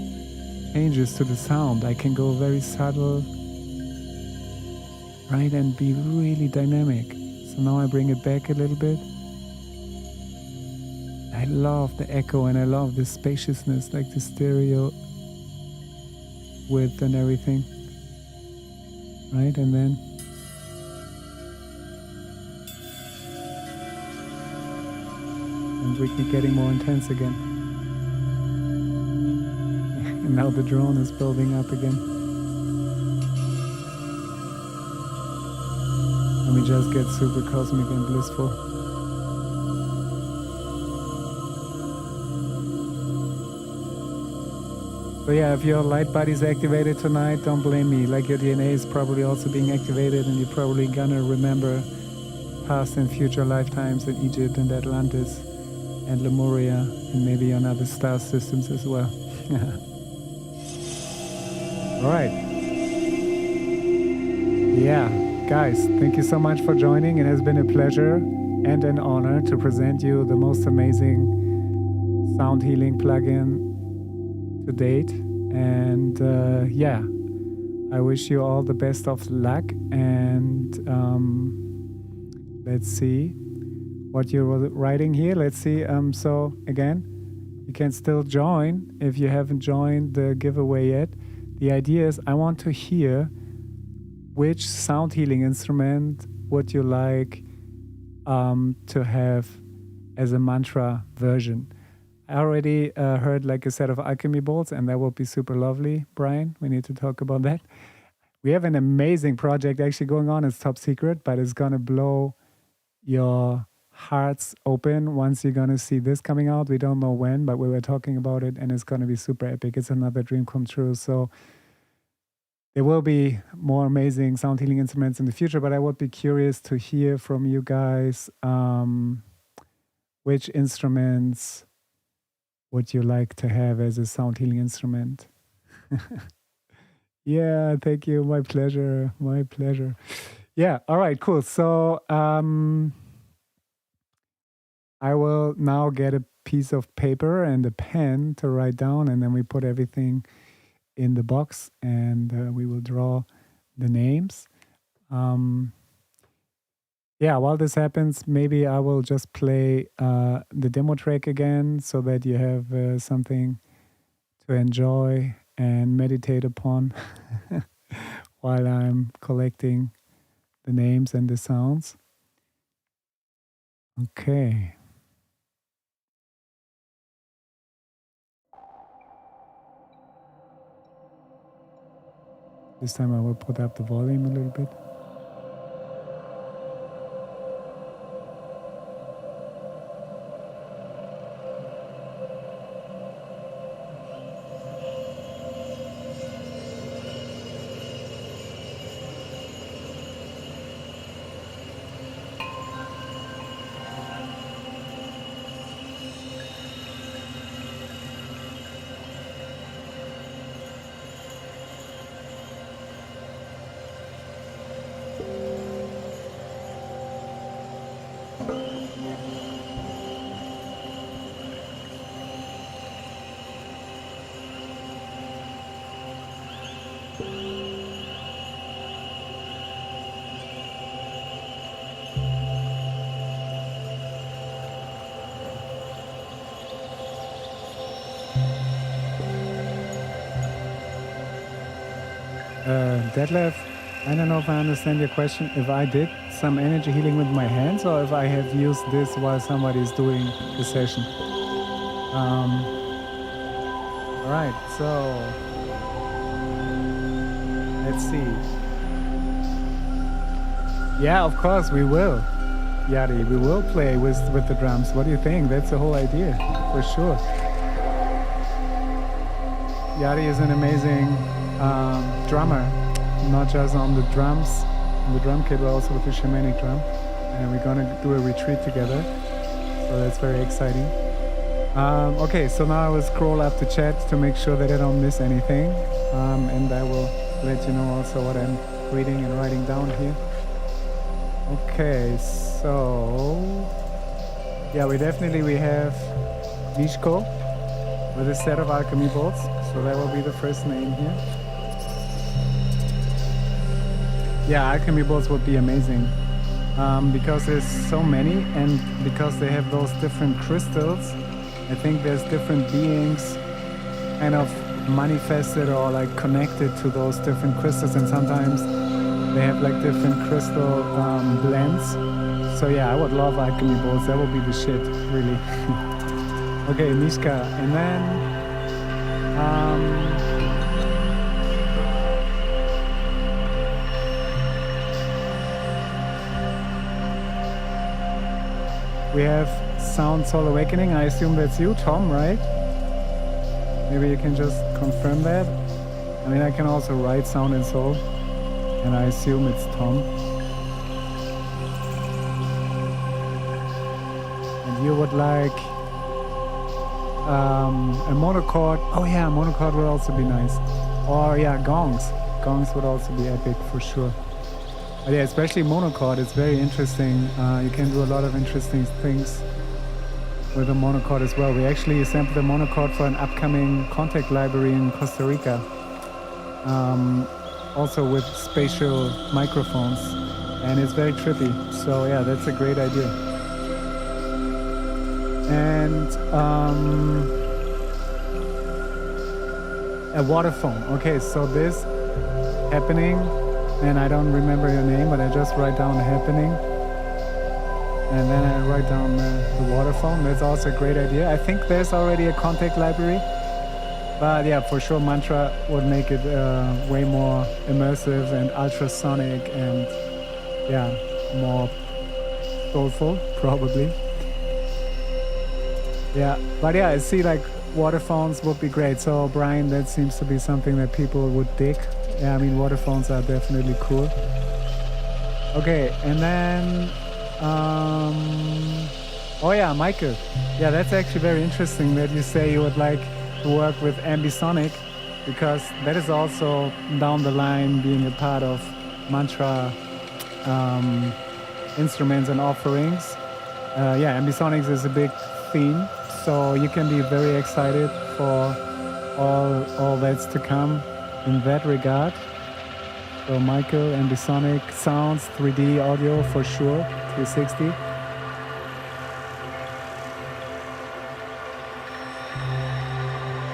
changes to the sound. I can go very subtle, right, and be really dynamic. So now I bring it back a little bit. I love the echo and I love the spaciousness, like the stereo width and everything, right? And then we're getting more intense again. And now the drone is building up again. And we just get super cosmic and blissful. So yeah, if your light body's activated tonight, don't blame me. Like your DNA is probably also being activated and you're probably gonna remember past and future lifetimes in Egypt and Atlantis and Lemuria and maybe on other star systems as well. All right. Yeah, guys, thank you so much for joining. It has been a pleasure and an honor to present you the most amazing sound healing plugin to date. And yeah, I wish you all the best of luck. And let's see what you're writing here. Let's see. So again, you can still join if you haven't joined the giveaway yet. The idea is I want to hear which sound healing instrument would you like to have as a mantra version. I already heard like a set of alchemy bolts, and that would be super lovely, Brian. We need to talk about that. We have an amazing project actually going on. It's top secret, but it's going to blow your hearts open once you're going to see this coming out. We don't know when, but we were talking about it, and it's going to be super epic. It's another dream come true. So there will be more amazing sound healing instruments in the future, but I would be curious to hear from you guys which instruments would you like to have as a sound healing instrument? Yeah, thank you. My pleasure. My pleasure. Yeah, all right, cool. So I will now get a piece of paper and a pen to write down, and then we put everything in the box and we will draw the names. Yeah, while this happens, maybe I will just play the demo track again so that you have something to enjoy and meditate upon while I'm collecting the names and the sounds. Okay. This time I will put up the volume a little bit. Detlef, I don't know if I understand your question. If I did some energy healing with my hands or if I have used this while somebody's doing the session. All right, so let's see. Yeah, of course we will. Yari, we will play with the drums. What do you think? That's the whole idea, for sure. Yari is an amazing drummer, not just on the drums, on the drum kit, but also with the shamanic drum. And we're gonna do a retreat together, so that's very exciting. Okay, so now I will scroll up the chat to make sure that I don't miss anything, and I will let you know also what I'm reading and writing down here. Okay, so yeah, we have Mishko with a set of alchemy bolts, so that will be the first name here. Yeah, alchemy bolts would be amazing, because there's so many, and because they have those different crystals. I think there's different beings kind of manifested or like connected to those different crystals, and sometimes they have like different crystal blends. So yeah, I would love alchemy bolts. That would be the shit, really. Okay, Mishka, and then we have Sound Soul Awakening. I assume that's you, Tom, right? Maybe you can just confirm that. I mean, I can also write Sound and Soul, and I assume it's Tom. And you would like a monochord. Oh yeah, a monochord would also be nice. Or yeah, gongs. Gongs would also be epic for sure. But yeah, especially monochord, it's very interesting. You can do a lot of interesting things with a monochord as well. We actually sampled a monochord for an upcoming contact library in Costa Rica. Also with spatial microphones. And it's very trippy. So yeah, that's a great idea. And a waterphone. Okay, so this happening, and I don't remember your name, but I just write down happening. And then I write down the waterphone. That's also a great idea. I think there's already a contact library. But yeah, for sure MNTRA would make it way more immersive and ultrasonic and yeah, more soulful, probably. Yeah, but yeah, I see like waterphones would be great. So Brian, that seems to be something that people would dig. Yeah, I mean, waterphones are definitely cool. Okay, and then oh yeah, Michael. Yeah, that's actually very interesting that you say you would like to work with ambisonic, because that is also down the line being a part of MNTRA instruments and offerings. Yeah, ambisonics is a big theme, so you can be very excited for all that's to come in that regard. So Michael, ambisonic sounds, 3D audio for sure, 360.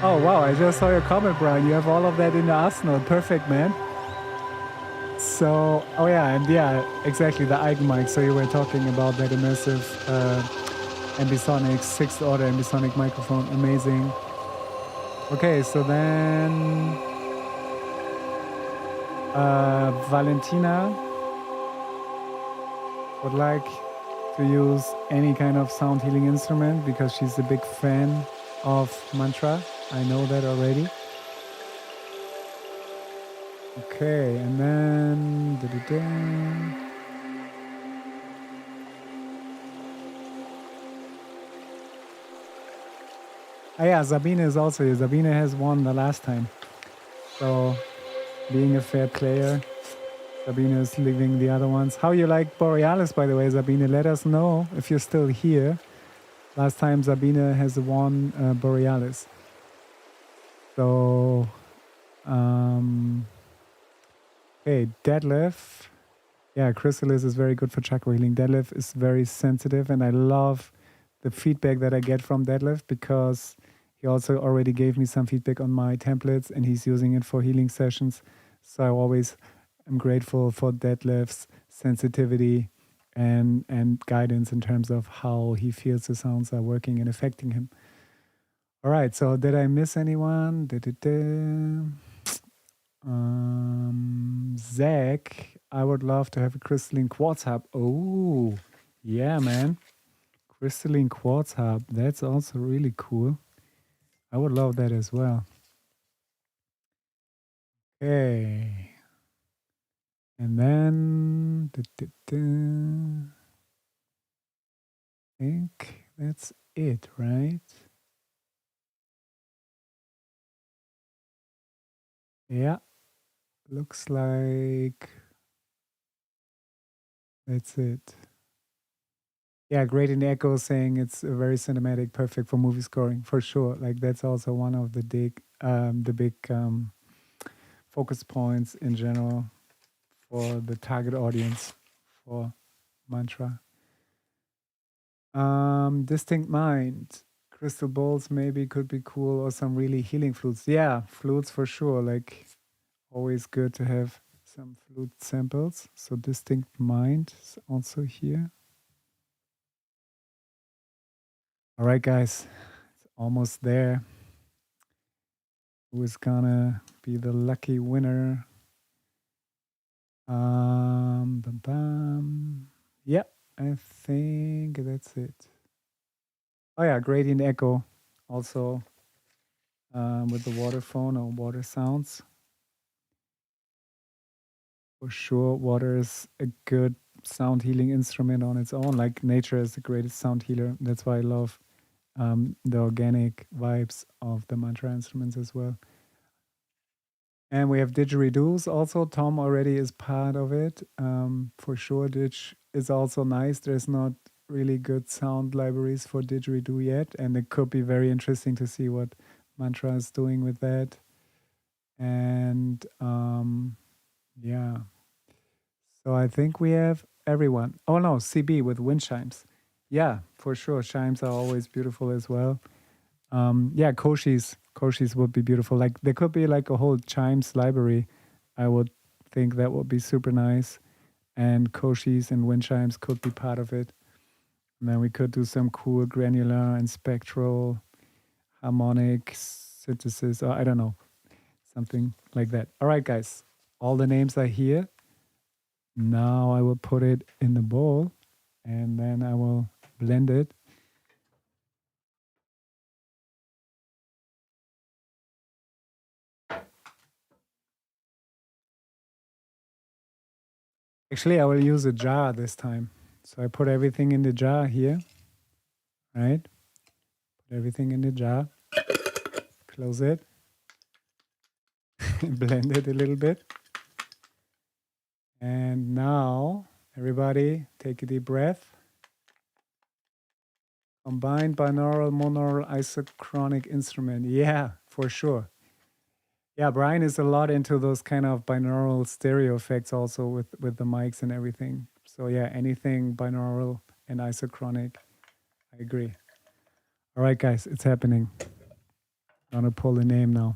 Oh wow, I just saw your comment, Brian. You have all of that in the arsenal. Perfect, man. So, oh yeah, and yeah, exactly, the Eigenmic. So you were talking about that immersive ambisonic, 6th order ambisonic microphone. Amazing. Okay, so then Valentina would like to use any kind of sound healing instrument because she's a big fan of MNTRA. I know that already. Okay, and then oh yeah, Sabine is also here. Sabine has won the last time. So being a fair player, Sabine is leaving the other ones. How you like Borealis, by the way, Sabine? Let us know if you're still here. Last time Sabine has won Borealis. So Okay, deadlift. Yeah, Chrysalis is very good for chakra healing. Deadlift is very sensitive, and I love the feedback that I get from Deadlift because he also already gave me some feedback on my templates, and he's using it for healing sessions. So I always am grateful for Deadlift's sensitivity and guidance in terms of how he feels the sounds are working and affecting him. All right, so did I miss anyone? Zach, I would love to have a crystalline quartz hub. Oh, yeah, man. Crystalline quartz hub. That's also really cool. I would love that as well. Okay. And then I think that's it, right? Yeah. Looks like that's it. Yeah, great in Echo saying it's a very cinematic, perfect for movie scoring for sure. Like that's also one of the big focus points in general for the target audience for MNTRA. Distinct mind, crystal bowls maybe could be cool, or some really healing flutes. Yeah, flutes for sure. Like always good to have some flute samples. So distinct mind is also here. All right, guys, it's almost there. Who is gonna be the lucky winner? Bam, bam. Yeah, I think that's it. Oh yeah, gradient echo, also with the water phone or water sounds. For sure, water is a good sound healing instrument on its own. Like nature is the greatest sound healer. That's why I love the organic vibes of the mantra instruments as well. And we have didgeridoos also. Tom already is part of it. For sure, Didge is also nice. There's not really good sound libraries for didgeridoo yet. And it could be very interesting to see what Mantra is doing with that. And yeah. So I think we have everyone. Oh no, CB with wind chimes. Yeah, for sure. Chimes are always beautiful as well. Yeah, Koshis would be beautiful. Like there could be like a whole chimes library. I would think that would be super nice. And Koshis and wind chimes could be part of it. And then we could do some cool granular and spectral harmonic synthesis, or I don't know, something like that. All right, guys, all the names are here. Now I will put it in the bowl and then I will blend it. Actually, I will use a jar this time. So I put everything in the jar here, right? Put everything in the jar, close it, blend it a little bit. And now, everybody, take a deep breath. Combined binaural, monaural, isochronic instrument. Yeah, for sure. Yeah, Brian is a lot into those kind of binaural stereo effects also with the mics and everything. So yeah, anything binaural and isochronic, I agree. All right, guys, it's happening. I'm gonna pull the name now.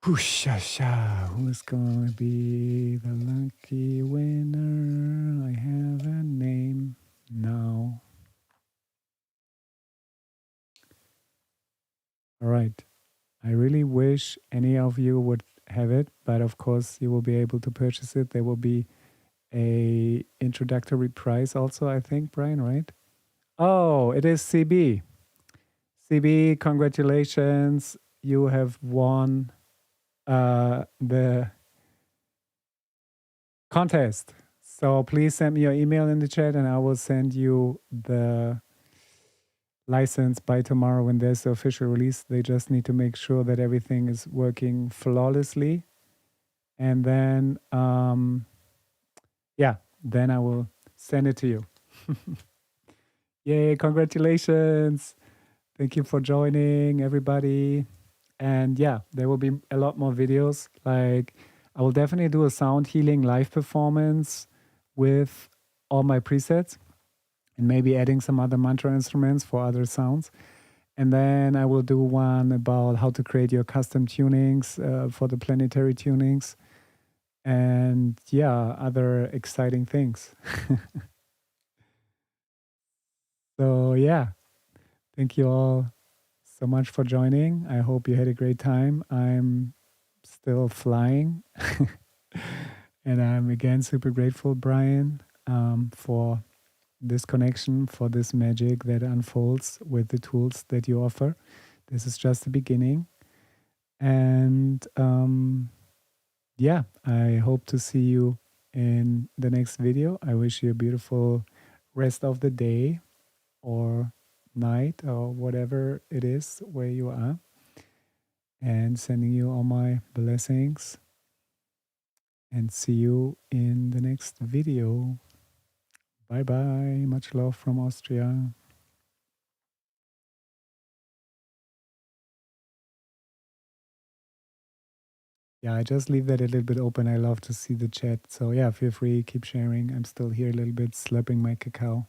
Whoosh-sha-sha. Who's gonna be the lucky winner? I have a name now. All right. I really wish any of you would have it, but of course you will be able to purchase it. There will be a introductory price also, I think, Brian, right? Oh, it is CB. CB, congratulations. You have won the contest. So please send me your email in the chat and I will send you the license by tomorrow when there's the official release. They just need to make sure that everything is working flawlessly. And then, yeah, then I will send it to you. Yay, congratulations. Thank you for joining, everybody. And yeah, there will be a lot more videos. Like, I will definitely do a sound healing live performance with all my presets and maybe adding some other mantra instruments for other sounds. And then I will do one about how to create your custom tunings for the planetary tunings. And yeah, other exciting things. So yeah, thank you all so much for joining. I hope you had a great time. I'm still flying. And I'm again super grateful, Brian, for this connection, for this magic that unfolds with the tools that you offer. This is just the beginning. And yeah, I hope to see you in the next video. I wish you a beautiful rest of the day or night or whatever it is where you are. And sending you all my blessings. And see you in the next video. Bye bye. Much love from Austria. Yeah, I just leave that a little bit open. I love to see the chat. So yeah, feel free, keep sharing. I'm still here a little bit, slurping my cacao.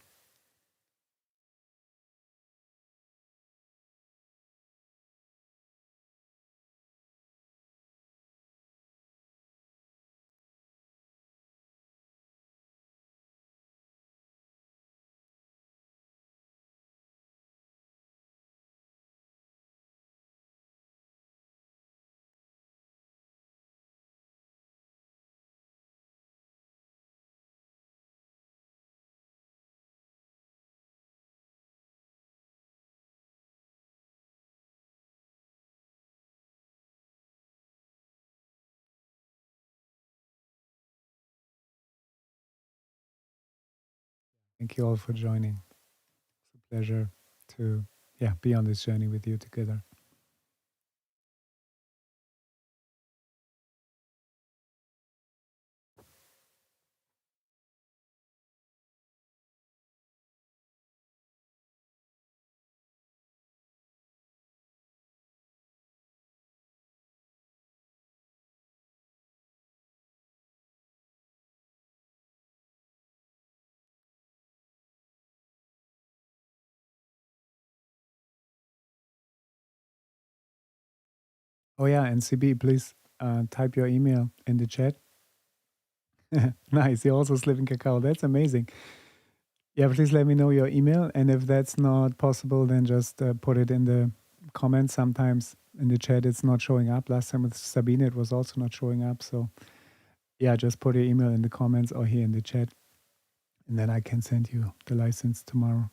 Thank you all for joining. It's a pleasure to be on this journey with you together. Oh yeah, and CB, please type your email in the chat. Nice. You're also slipping cacao. That's amazing. Yeah, please let me know your email. And if that's not possible, then just put it in the comments. Sometimes in the chat, it's not showing up. Last time with Sabine, it was also not showing up. So yeah, just put your email in the comments or here in the chat. And then I can send you the license tomorrow.